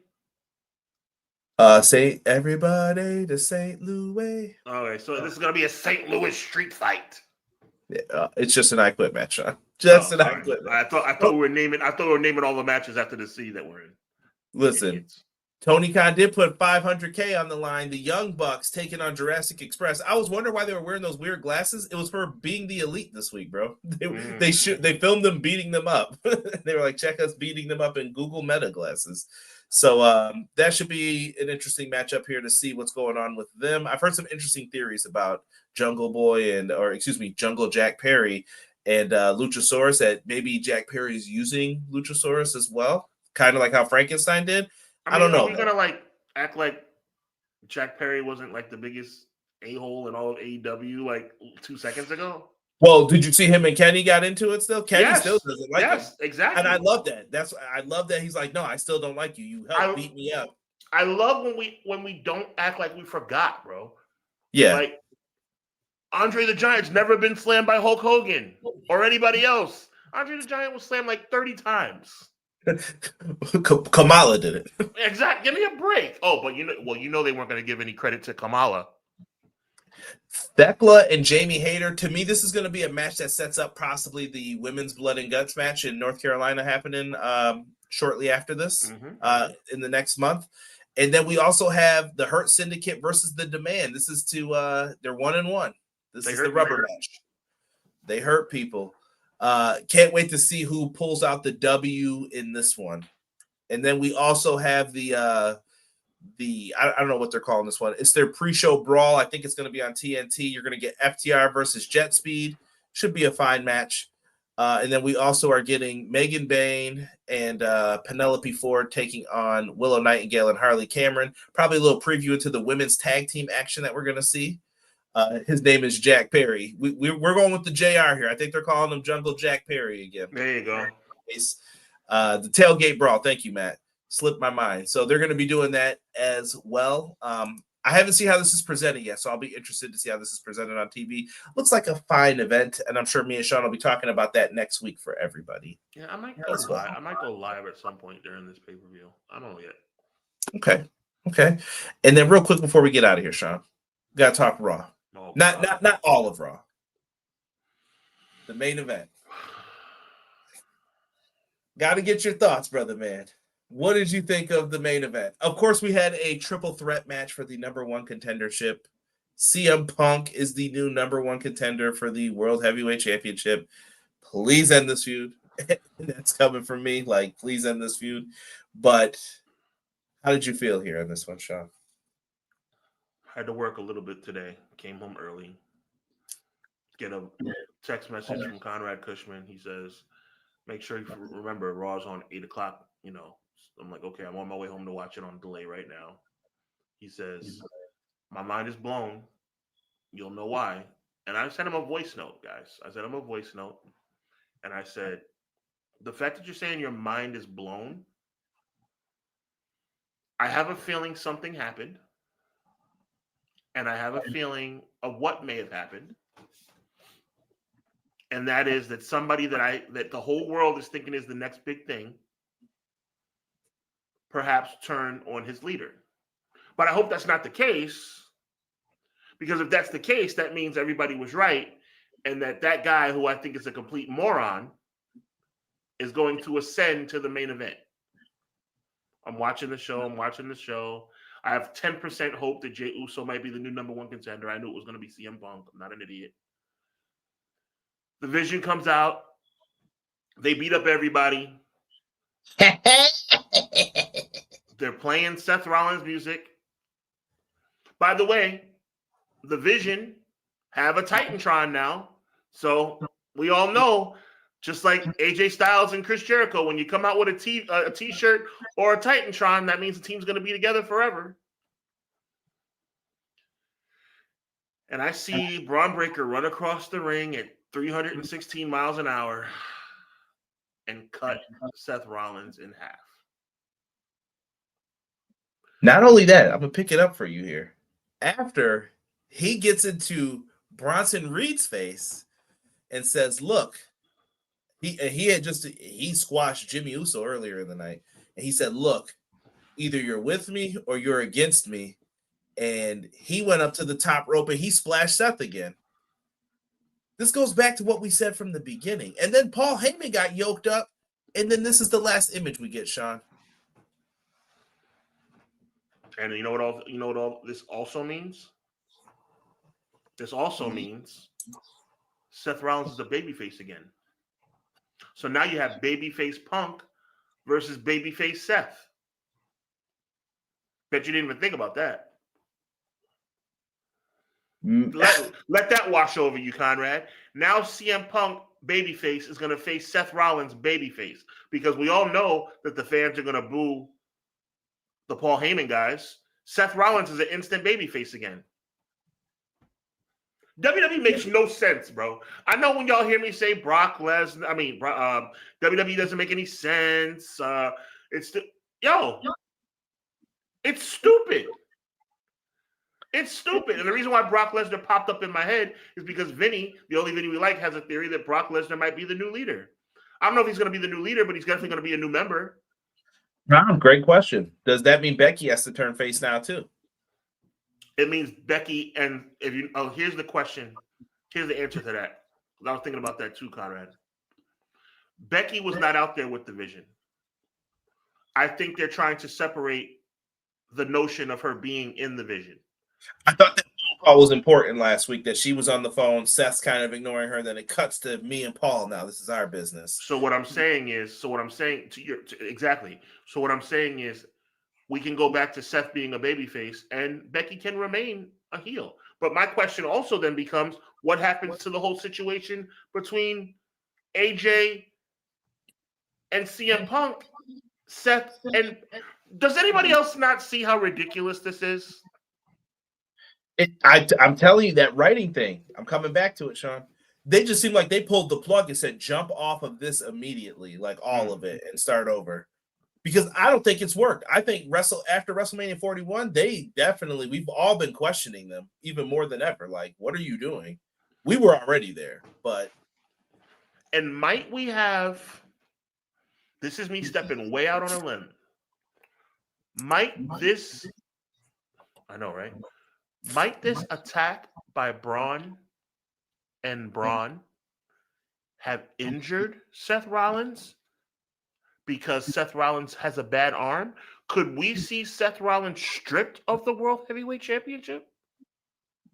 Say everybody to St. Louis. Okay, so this is going to be a St. Louis street fight. Yeah, it's just an I Quit match, Sean. Just an I Quit match. I thought we were naming all the matches after the C that we're in. Listen, Idiots. Tony Khan did put $500K on the line. The Young Bucks taking on Jurassic Express. I was wondering why they were wearing those weird glasses. It was for being the elite this week, bro. They filmed them beating them up. They were like, check us beating them up in Google Meta glasses. So that should be an interesting matchup here to see what's going on with them. I've heard some interesting theories about Jungle Jack Perry and Luchasaurus, that maybe Jack Perry is using Luchasaurus as well, kind of like how Frankenstein did. I don't know. Are we gonna act like Jack Perry wasn't like the biggest a-hole in all of AEW like 2 seconds ago? Well, did you see him and Kenny got into it still? Kenny still doesn't like him. Yes, exactly. And I love that. I love that he's like, no, I still don't like you. You helped beat me up. I love when we don't act like we forgot, bro. Yeah. Like Andre the Giant's never been slammed by Hulk Hogan or anybody else. Andre the Giant was slammed like 30 times. Kamala did it. Exactly. Give me a break. Oh, but they weren't going to give any credit to Kamala. Thekla and Jamie Hayter. To me, this is going to be a match that sets up possibly the women's blood and guts match in North Carolina happening shortly after this in the next month. And then we also have the Hurt Syndicate versus the Demand. This is they're 1-1. This is the rubber match. They hurt people. Can't wait to see who pulls out the W in this one. And then we also have I don't know what they're calling this one. It's their pre-show brawl. I think it's going to be on TNT. You're going to get FTR versus Jet Speed. Should be a fine match. And then we also are getting Megan Bain and Penelope Ford taking on Willow Nightingale and Harley Cameron. Probably a little preview into the women's tag team action that we're going to see. His name is Jack Perry. We're going with the JR here. I think they're calling him Jungle Jack Perry again. There you go. The tailgate brawl. Thank you, Matt. Slipped my mind. So they're going to be doing that as well. I haven't seen how this is presented yet, so I'll be interested to see how this is presented on TV. Looks like a fine event, and I'm sure me and Sean will be talking about that next week for everybody. Yeah, I might go live. I might go live at some point during this pay-per-view. I don't know yet. Okay. And then real quick before we get out of here, Sean, got to talk Raw. Oh, not all of Raw. The main event. Got to get your thoughts, brother man. What did you think of the main event? Of course, we had a triple threat match for the number one contendership. CM Punk is the new number one contender for the World Heavyweight Championship. Please end this feud. That's coming from me. Like, please end this feud. But how did you feel here on this one, Sean? I had to work a little bit today. Came home early. Get a text message from Conrad Cushman. He says, make sure you remember Raw's on 8 o'clock, I'm like, okay, I'm on my way home to watch it on delay right now. He says, my mind is blown. You'll know why. And I sent him a voice note, guys. I sent him a voice note. And I said, the fact that you're saying your mind is blown, I have a feeling something happened. And I have a feeling of what may have happened. And that is that somebody that the whole world is thinking is the next big thing perhaps turn on his leader. But I hope that's not the case, because if that's the case, that means everybody was right and that guy, who I think is a complete moron, is going to ascend to the main event. I'm watching the show. I have 10% hope that Jey Uso might be the new number one contender. I knew it was going to be CM Punk. I'm not an idiot. The Vision comes out. They beat up everybody. They're playing Seth Rollins music. By the way, the Vision have a Titantron now. So we all know, just like AJ Styles and Chris Jericho, when you come out with a t-shirt or a Titantron, that means the team's going to be together forever. And I see Braun Breaker run across the ring at 316 miles an hour and cut Seth Rollins in half. Not only that, I'm going to pick it up for you here. After he gets into Bronson Reed's face and says, look, he squashed Jimmy Uso earlier in the night. And he said, look, either you're with me or you're against me. And he went up to the top rope and he splashed Seth again. This goes back to what we said from the beginning. And then Paul Heyman got yoked up. And then this is the last image we get, Sean. And you know what all this also means? This also means Seth Rollins is a babyface again. So now you have babyface Punk versus babyface Seth. Bet you didn't even think about that. Let that wash over you, Conrad. Now CM Punk babyface is going to face Seth Rollins babyface, because we all know that the fans are going to boo the Paul Heyman guys. Seth Rollins is an instant babyface again. WWE makes no sense, bro. I know when y'all hear me say Brock Lesnar, WWE doesn't make any sense. It's stupid. It's stupid. And the reason why Brock Lesnar popped up in my head is because Vinny, the only Vinny we like, has a theory that Brock Lesnar might be the new leader. I don't know if he's going to be the new leader, but he's definitely going to be a new member. Wow, great question. Does that mean Becky has to turn face now too? It means Becky, and here's the question. Here's the answer to that. I was thinking about that too, Conrad. Becky was not out there with the Vision. I think they're trying to separate the notion of her being in the Vision. I thought that phone call was important last week, that she was on the phone, Seth's kind of ignoring her, then it cuts to me and Paul. Now this is our business. So what I'm saying is we can go back to Seth being a babyface and Becky can remain a heel. But my question also then becomes, what happens to the whole situation between AJ and CM Punk, Seth, and does anybody else not see how ridiculous this is? I'm telling you, that writing thing, I'm coming back to it, Sean. They just seem like they pulled the plug and said, jump off of this immediately, like all of it, and start over. Because I don't think it's worked. I think after WrestleMania 41, we've all been questioning them even more than ever. Like, what are you doing? We were already there, but. And might we have, this is me stepping way out on a limb. Might this attack by Braun have injured Seth Rollins because Seth Rollins has a bad arm? Could we see Seth Rollins stripped of the World Heavyweight Championship?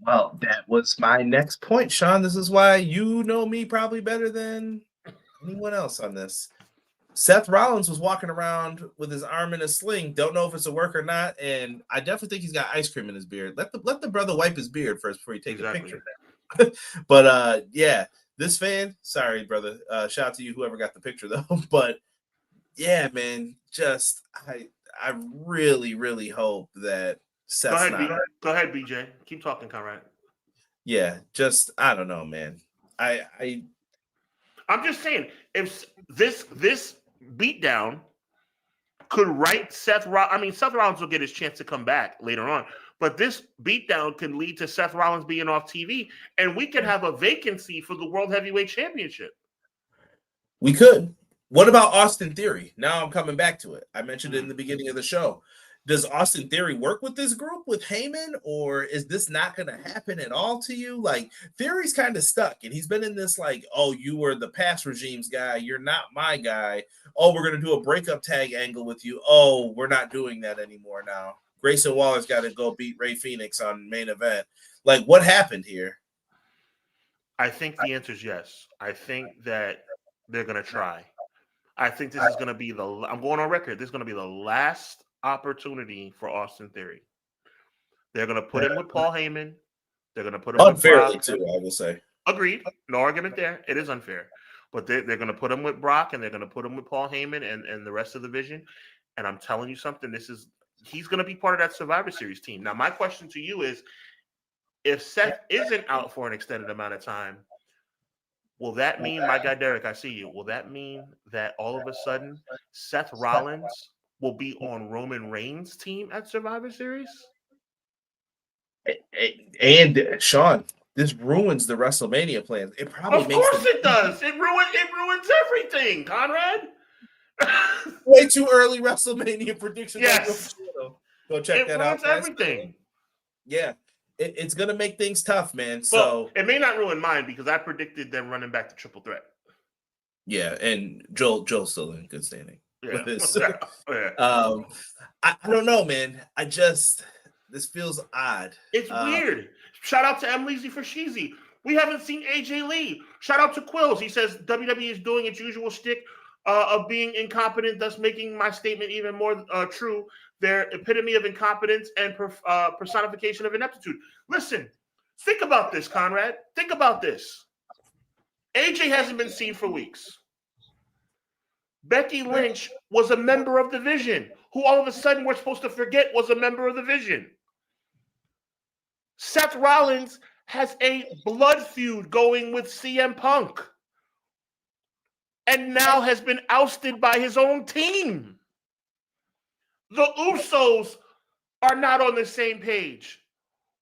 Well, that was my next point, Sean. This is why you know me probably better than anyone else on this. Seth Rollins was walking around with his arm in a sling. Don't know if it's a work or not, and I definitely think he's got ice cream in his beard. Let the brother wipe his beard first before he takes a picture. But yeah, this fan, sorry, brother. Shout out to you, whoever got the picture though. But yeah, man, just I really, really hope that Seth's Go ahead, BJ. Keep talking, Conrad. Yeah, just I don't know, man. I'm just saying, if this beatdown could right Seth Rollins. Seth Rollins will get his chance to come back later on, but this beatdown can lead to Seth Rollins being off TV, and we can have a vacancy for the World Heavyweight Championship. We could. What about Austin Theory? Now I'm coming back to it. I mentioned it in the beginning of the show. Does Austin Theory work with this group with Heyman, or is this not going to happen at all to you? Like, Theory's kind of stuck, and he's been in this like, oh, you were the past regime's guy, you're not my guy. Oh, we're going to do a breakup tag angle with you. Oh, we're not doing that anymore now. Grayson Waller's got to go beat Ray Phoenix on main event. Like, what happened here? I think the answer is yes. I think that they're going to try. I think this is going to be I'm going on record. This is going to be the last opportunity for Austin Theory. They're going to put him with Paul Heyman. They're going to put him unfairly with Brock. too, I will say. Agreed. No argument there. It is unfair. But they're going to put him with Brock, and they're going to put him with Paul Heyman and the rest of the division. And I'm telling you something, he's going to be part of that Survivor Series team. Now, my question to you is, if Seth isn't out for an extended amount of time, will that mean, my guy Derek, I see you, will that mean that all of a sudden Seth Rollins will be on Roman Reigns' team at Survivor Series? And Sean, this ruins the WrestleMania plans. It probably of course it does. It ruins everything, Conrad. Way too early WrestleMania predictions. Yes. Go check that out. It ruins everything. Yeah. It's going to make things tough, man. So it may not ruin mine because I predicted them running back to Triple Threat. Yeah, and Joel's still in good standing with this. Yeah. I don't know, man. This feels odd. It's weird. Shout out to M. Leezy for Sheezy. We haven't seen AJ Lee. Shout out to Quills. He says WWE is doing its usual shtick of being incompetent, thus making my statement even more true. Their epitome of incompetence and personification of ineptitude. Listen, think about this, Conrad. Think about this. AJ hasn't been seen for weeks. Becky Lynch was a member of the Vision, who all of a sudden we're supposed to forget was a member of the Vision. Seth Rollins has a blood feud going with CM Punk and now has been ousted by his own team. The Usos are not on the same page.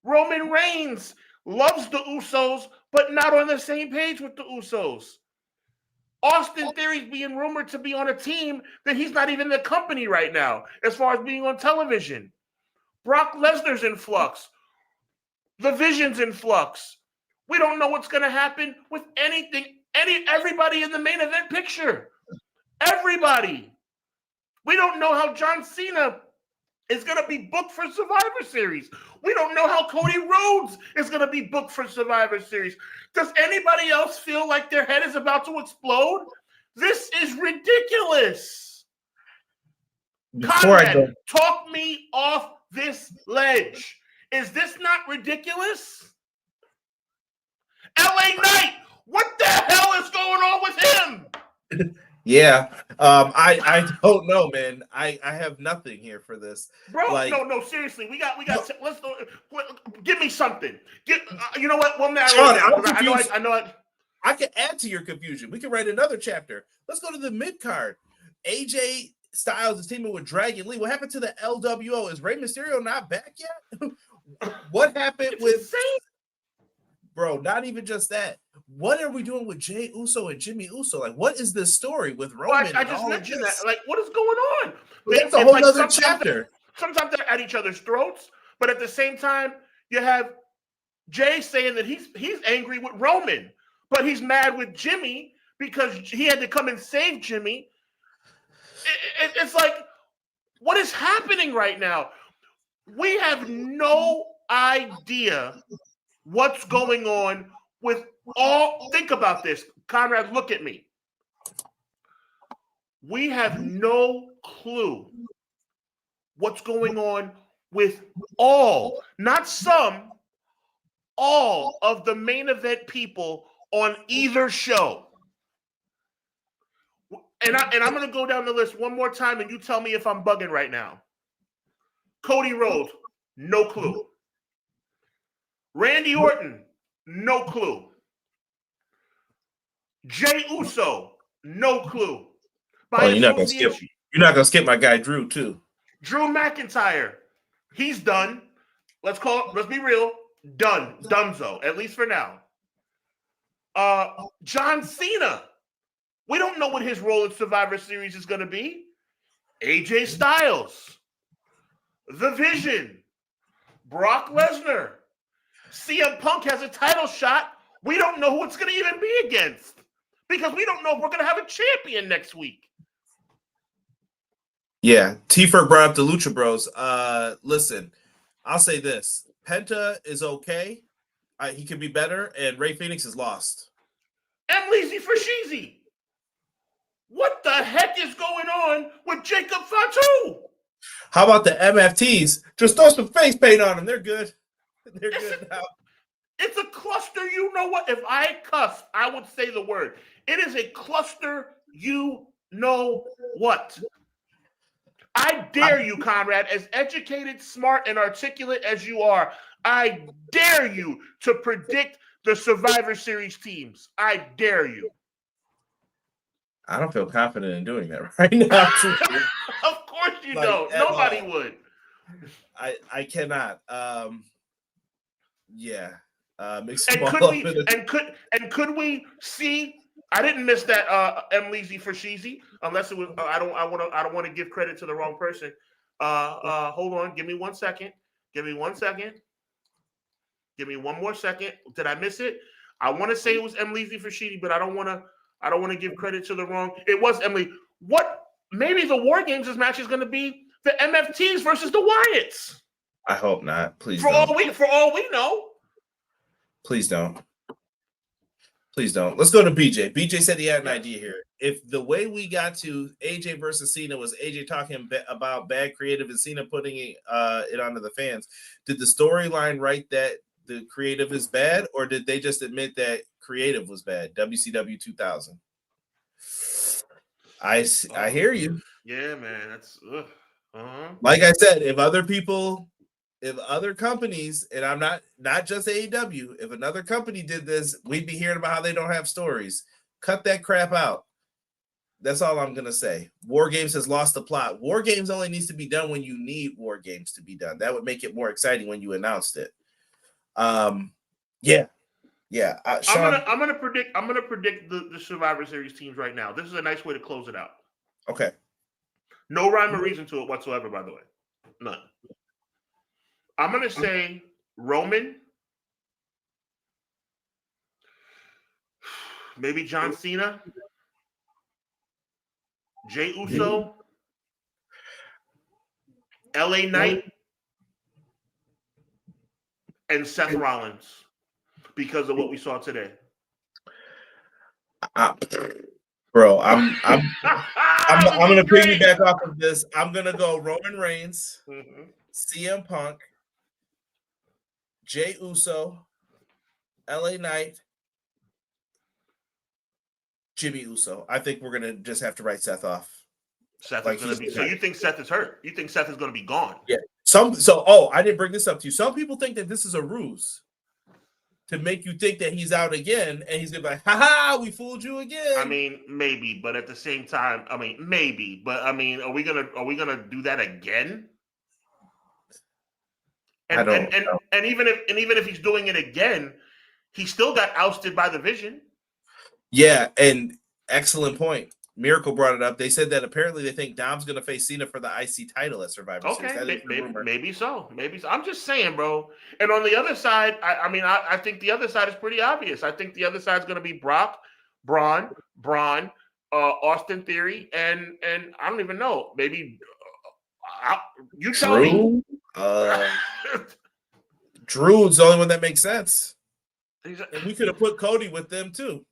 Roman Reigns loves the Usos, but not on the same page with the Usos. Austin Theory's being rumored to be on a team that he's not even the company right now, as far as being on television. Brock Lesnar's in flux. The Vision's in flux. We don't know what's going to happen with everybody in the main event picture. Everybody. We don't know how John Cena is going to be booked for Survivor Series. We don't know how Cody Rhodes is going to be booked for Survivor Series. Does anybody else feel like their head is about to explode? This is ridiculous. Conrad, talk me off this ledge. Is this not ridiculous? LA Knight, what the hell is going on with him? Yeah, I don't know, man. I have nothing here for this, bro. No, seriously, we got. Let's give me something. You know what? One minute. I know. I can add to your confusion. We can write another chapter. Let's go to the mid card. AJ Styles is teaming with Dragon Lee. What happened to the LWO? Is Rey Mysterio not back yet? What happened bro? Not even just that. What are we doing with Jey Uso and Jimmy Uso? Like, what is this story with Roman? I just mentioned that. Like, what is going on? That's a whole other chapter. Sometimes they're at each other's throats, but at the same time, you have Jay saying that he's angry with Roman, but he's mad with Jimmy because he had to come and save Jimmy. It's like, what is happening right now? We have no idea what's going on with all. Think about this. Conrad, look at me. We have no clue what's going on with all, not some, all of the main event people on either show. And I'm going to go down the list one more time, and you tell me if I'm bugging right now. Cody Rhodes, no clue. Randy Orton, no clue. Jey Uso, no clue. You're not gonna skip my guy Drew too. Drew McIntyre, he's done. Let's be real, done. Dunzo, at least for now. John Cena, we don't know what his role in Survivor Series is going to be. AJ Styles, The Vision, Brock Lesnar. CM Punk has a title shot. We don't know who it's going to even be against because we don't know if we're going to have a champion next week. Yeah, T-Ferg brought up the Lucha Bros. Listen, I'll say this. Penta is okay. He could be better, and Rey Fenix is lost. And Leezy for Sheezy. What the heck is going on with Jacob Fatu? How about the MFTs? Just throw some face paint on them. They're good. They're good now. It's a cluster, you know what? If I cussed, I would say the word. It is a cluster, you know what? I dare you, Conrad, as educated, smart, and articulate as you are, I dare you to predict the Survivor Series teams. I dare you. I don't feel confident in doing that right now. Of course you don't. Nobody would. I cannot. Yeah. Could we see? I didn't miss that M. Leezy for Sheezy, unless it was. I don't want to give credit to the wrong person. Hold on. Give me 1 second. Give me 1 second. Give me one more second. Did I miss it? I want to say it was M. Leezy for Sheezy, but I don't want to give credit to the wrong. It was Emily. What? Maybe the War Games' match is going to be the MFTs versus the Wyatts. I hope not. Please for don't. all we know. Please don't. Please don't. Let's go to BJ. BJ said he had an idea here. If the way we got to AJ versus Cena was AJ talking about bad creative and Cena putting it onto the fans, did the storyline write that the creative is bad, or did they just admit that creative was bad? WCW 2000. I hear you. Yeah, man. That's like I said. If other companies, and I'm not just AEW, if another company did this, we'd be hearing about how they don't have stories. Cut that crap out. That's all I'm gonna say. War Games has lost the plot. War Games only needs to be done when you need War Games to be done. That would make it more exciting when you announced it. Yeah. Sean, I'm gonna predict the Survivor Series teams right now. This is a nice way to close it out. Okay. No rhyme or reason to it whatsoever, by the way. None. I'm gonna say Roman, maybe John Cena, Jey Uso, LA Knight, and Seth Rollins because of what we saw today. Bro, I'm gonna piggyback off of this. I'm gonna go Roman Reigns, CM Punk, Jey Uso, LA Knight, Jimmy Uso. I think we're gonna just have to write Seth off. Seth is gonna be. So you think Seth is hurt? You think Seth is gonna be gone? Yeah. I didn't bring this up to you. Some people think that this is a ruse to make you think that he's out again, and he's gonna be like, "Ha, we fooled you again." I mean, maybe, but at the same time, maybe, but are we gonna do that again? And even if he's doing it again, he still got ousted by the Vision. Yeah, and excellent point. Miracle brought it up. They said that apparently they think Dom's going to face Cena for the IC title at Survivor Series. Maybe so. I'm just saying, bro. And on the other side, I think the other side is pretty obvious. I think the other side is going to be Brock, Braun, Austin Theory, and I don't even know. Maybe you tell me. Drew's the only one that makes sense. And we could have put Cody with them too.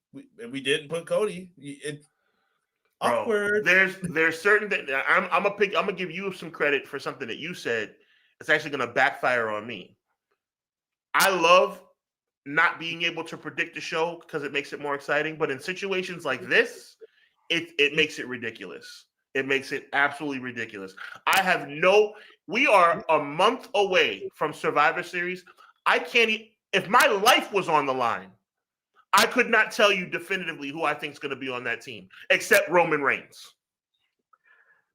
We didn't put Cody. Awkward. Bro, there's certain that I'm gonna give you some credit for something that you said. It's actually gonna backfire on me. I love not being able to predict the show because it makes it more exciting. But in situations like this, it makes it ridiculous. It makes it absolutely ridiculous. We are a month away from Survivor Series. I can't if my life was on the line, I could not tell you definitively who I think is going to be on that team, except Roman Reigns.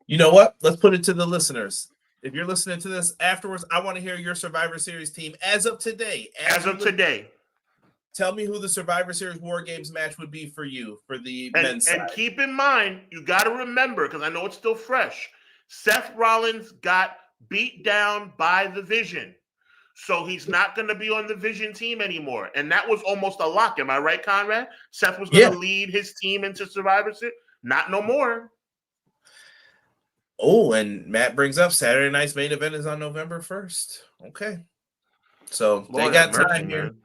You know what? Let's put it to the listeners. If you're listening to this afterwards, I want to hear your Survivor Series team as of today. Tell me who the Survivor Series War Games match would be for you for the men's side. And keep in mind, you got to remember, because I know it's still fresh, Seth Rollins got beat down by the Vision. So he's not going to be on the Vision team anymore. And that was almost a lock. Am I right, Conrad? Seth was going to lead his team into Survivor Series. Not no more. Oh, and Matt brings up Saturday night's main event is on November 1st. Okay. So Lord they got have mercy, time here. man.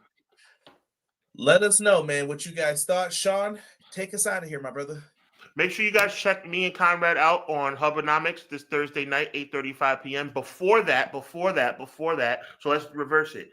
Let us know, man, what you guys thought. Sean, take us out of here, my brother. Make sure you guys check me and Conrad out on Hubbernomics this Thursday night, 8:35 p.m. Before that, so let's reverse it.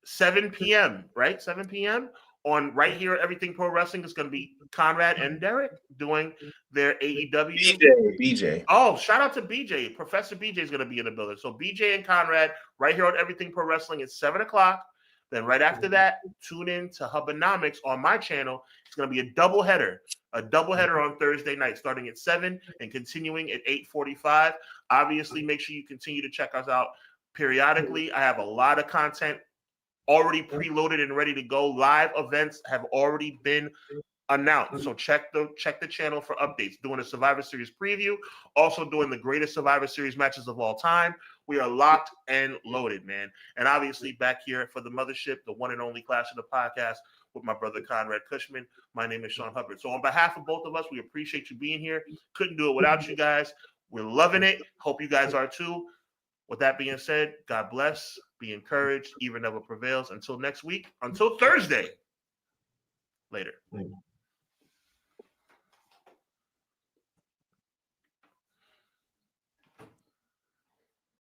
7 p.m., right? 7 p.m. on right here at Everything Pro Wrestling is going to be Conrad and Derek doing their AEW. BJ. Oh, shout out to BJ. Professor BJ is going to be in the building. So BJ and Conrad right here on Everything Pro Wrestling at 7 o'clock. Then right after that, tune in to Hubbernomics on my channel. It's going to be a doubleheader on Thursday night, starting at 7 and continuing at 8:45. Obviously, make sure you continue to check us out periodically. I have a lot of content already preloaded and ready to go. Live events have already been announced. So check the channel for updates. Doing a Survivor Series preview, also doing the greatest Survivor Series matches of all time. We are locked and loaded, man. And obviously back here for the mothership, the one and only Clash of the Podcast with my brother Conrad Cushman. My name is Sean Hubbard. So on behalf of both of us, we appreciate you being here. Couldn't do it without you guys. We're loving it. Hope you guys are too. With that being said, God bless. Be encouraged. Even never prevails. Until next week. Until Thursday. Later.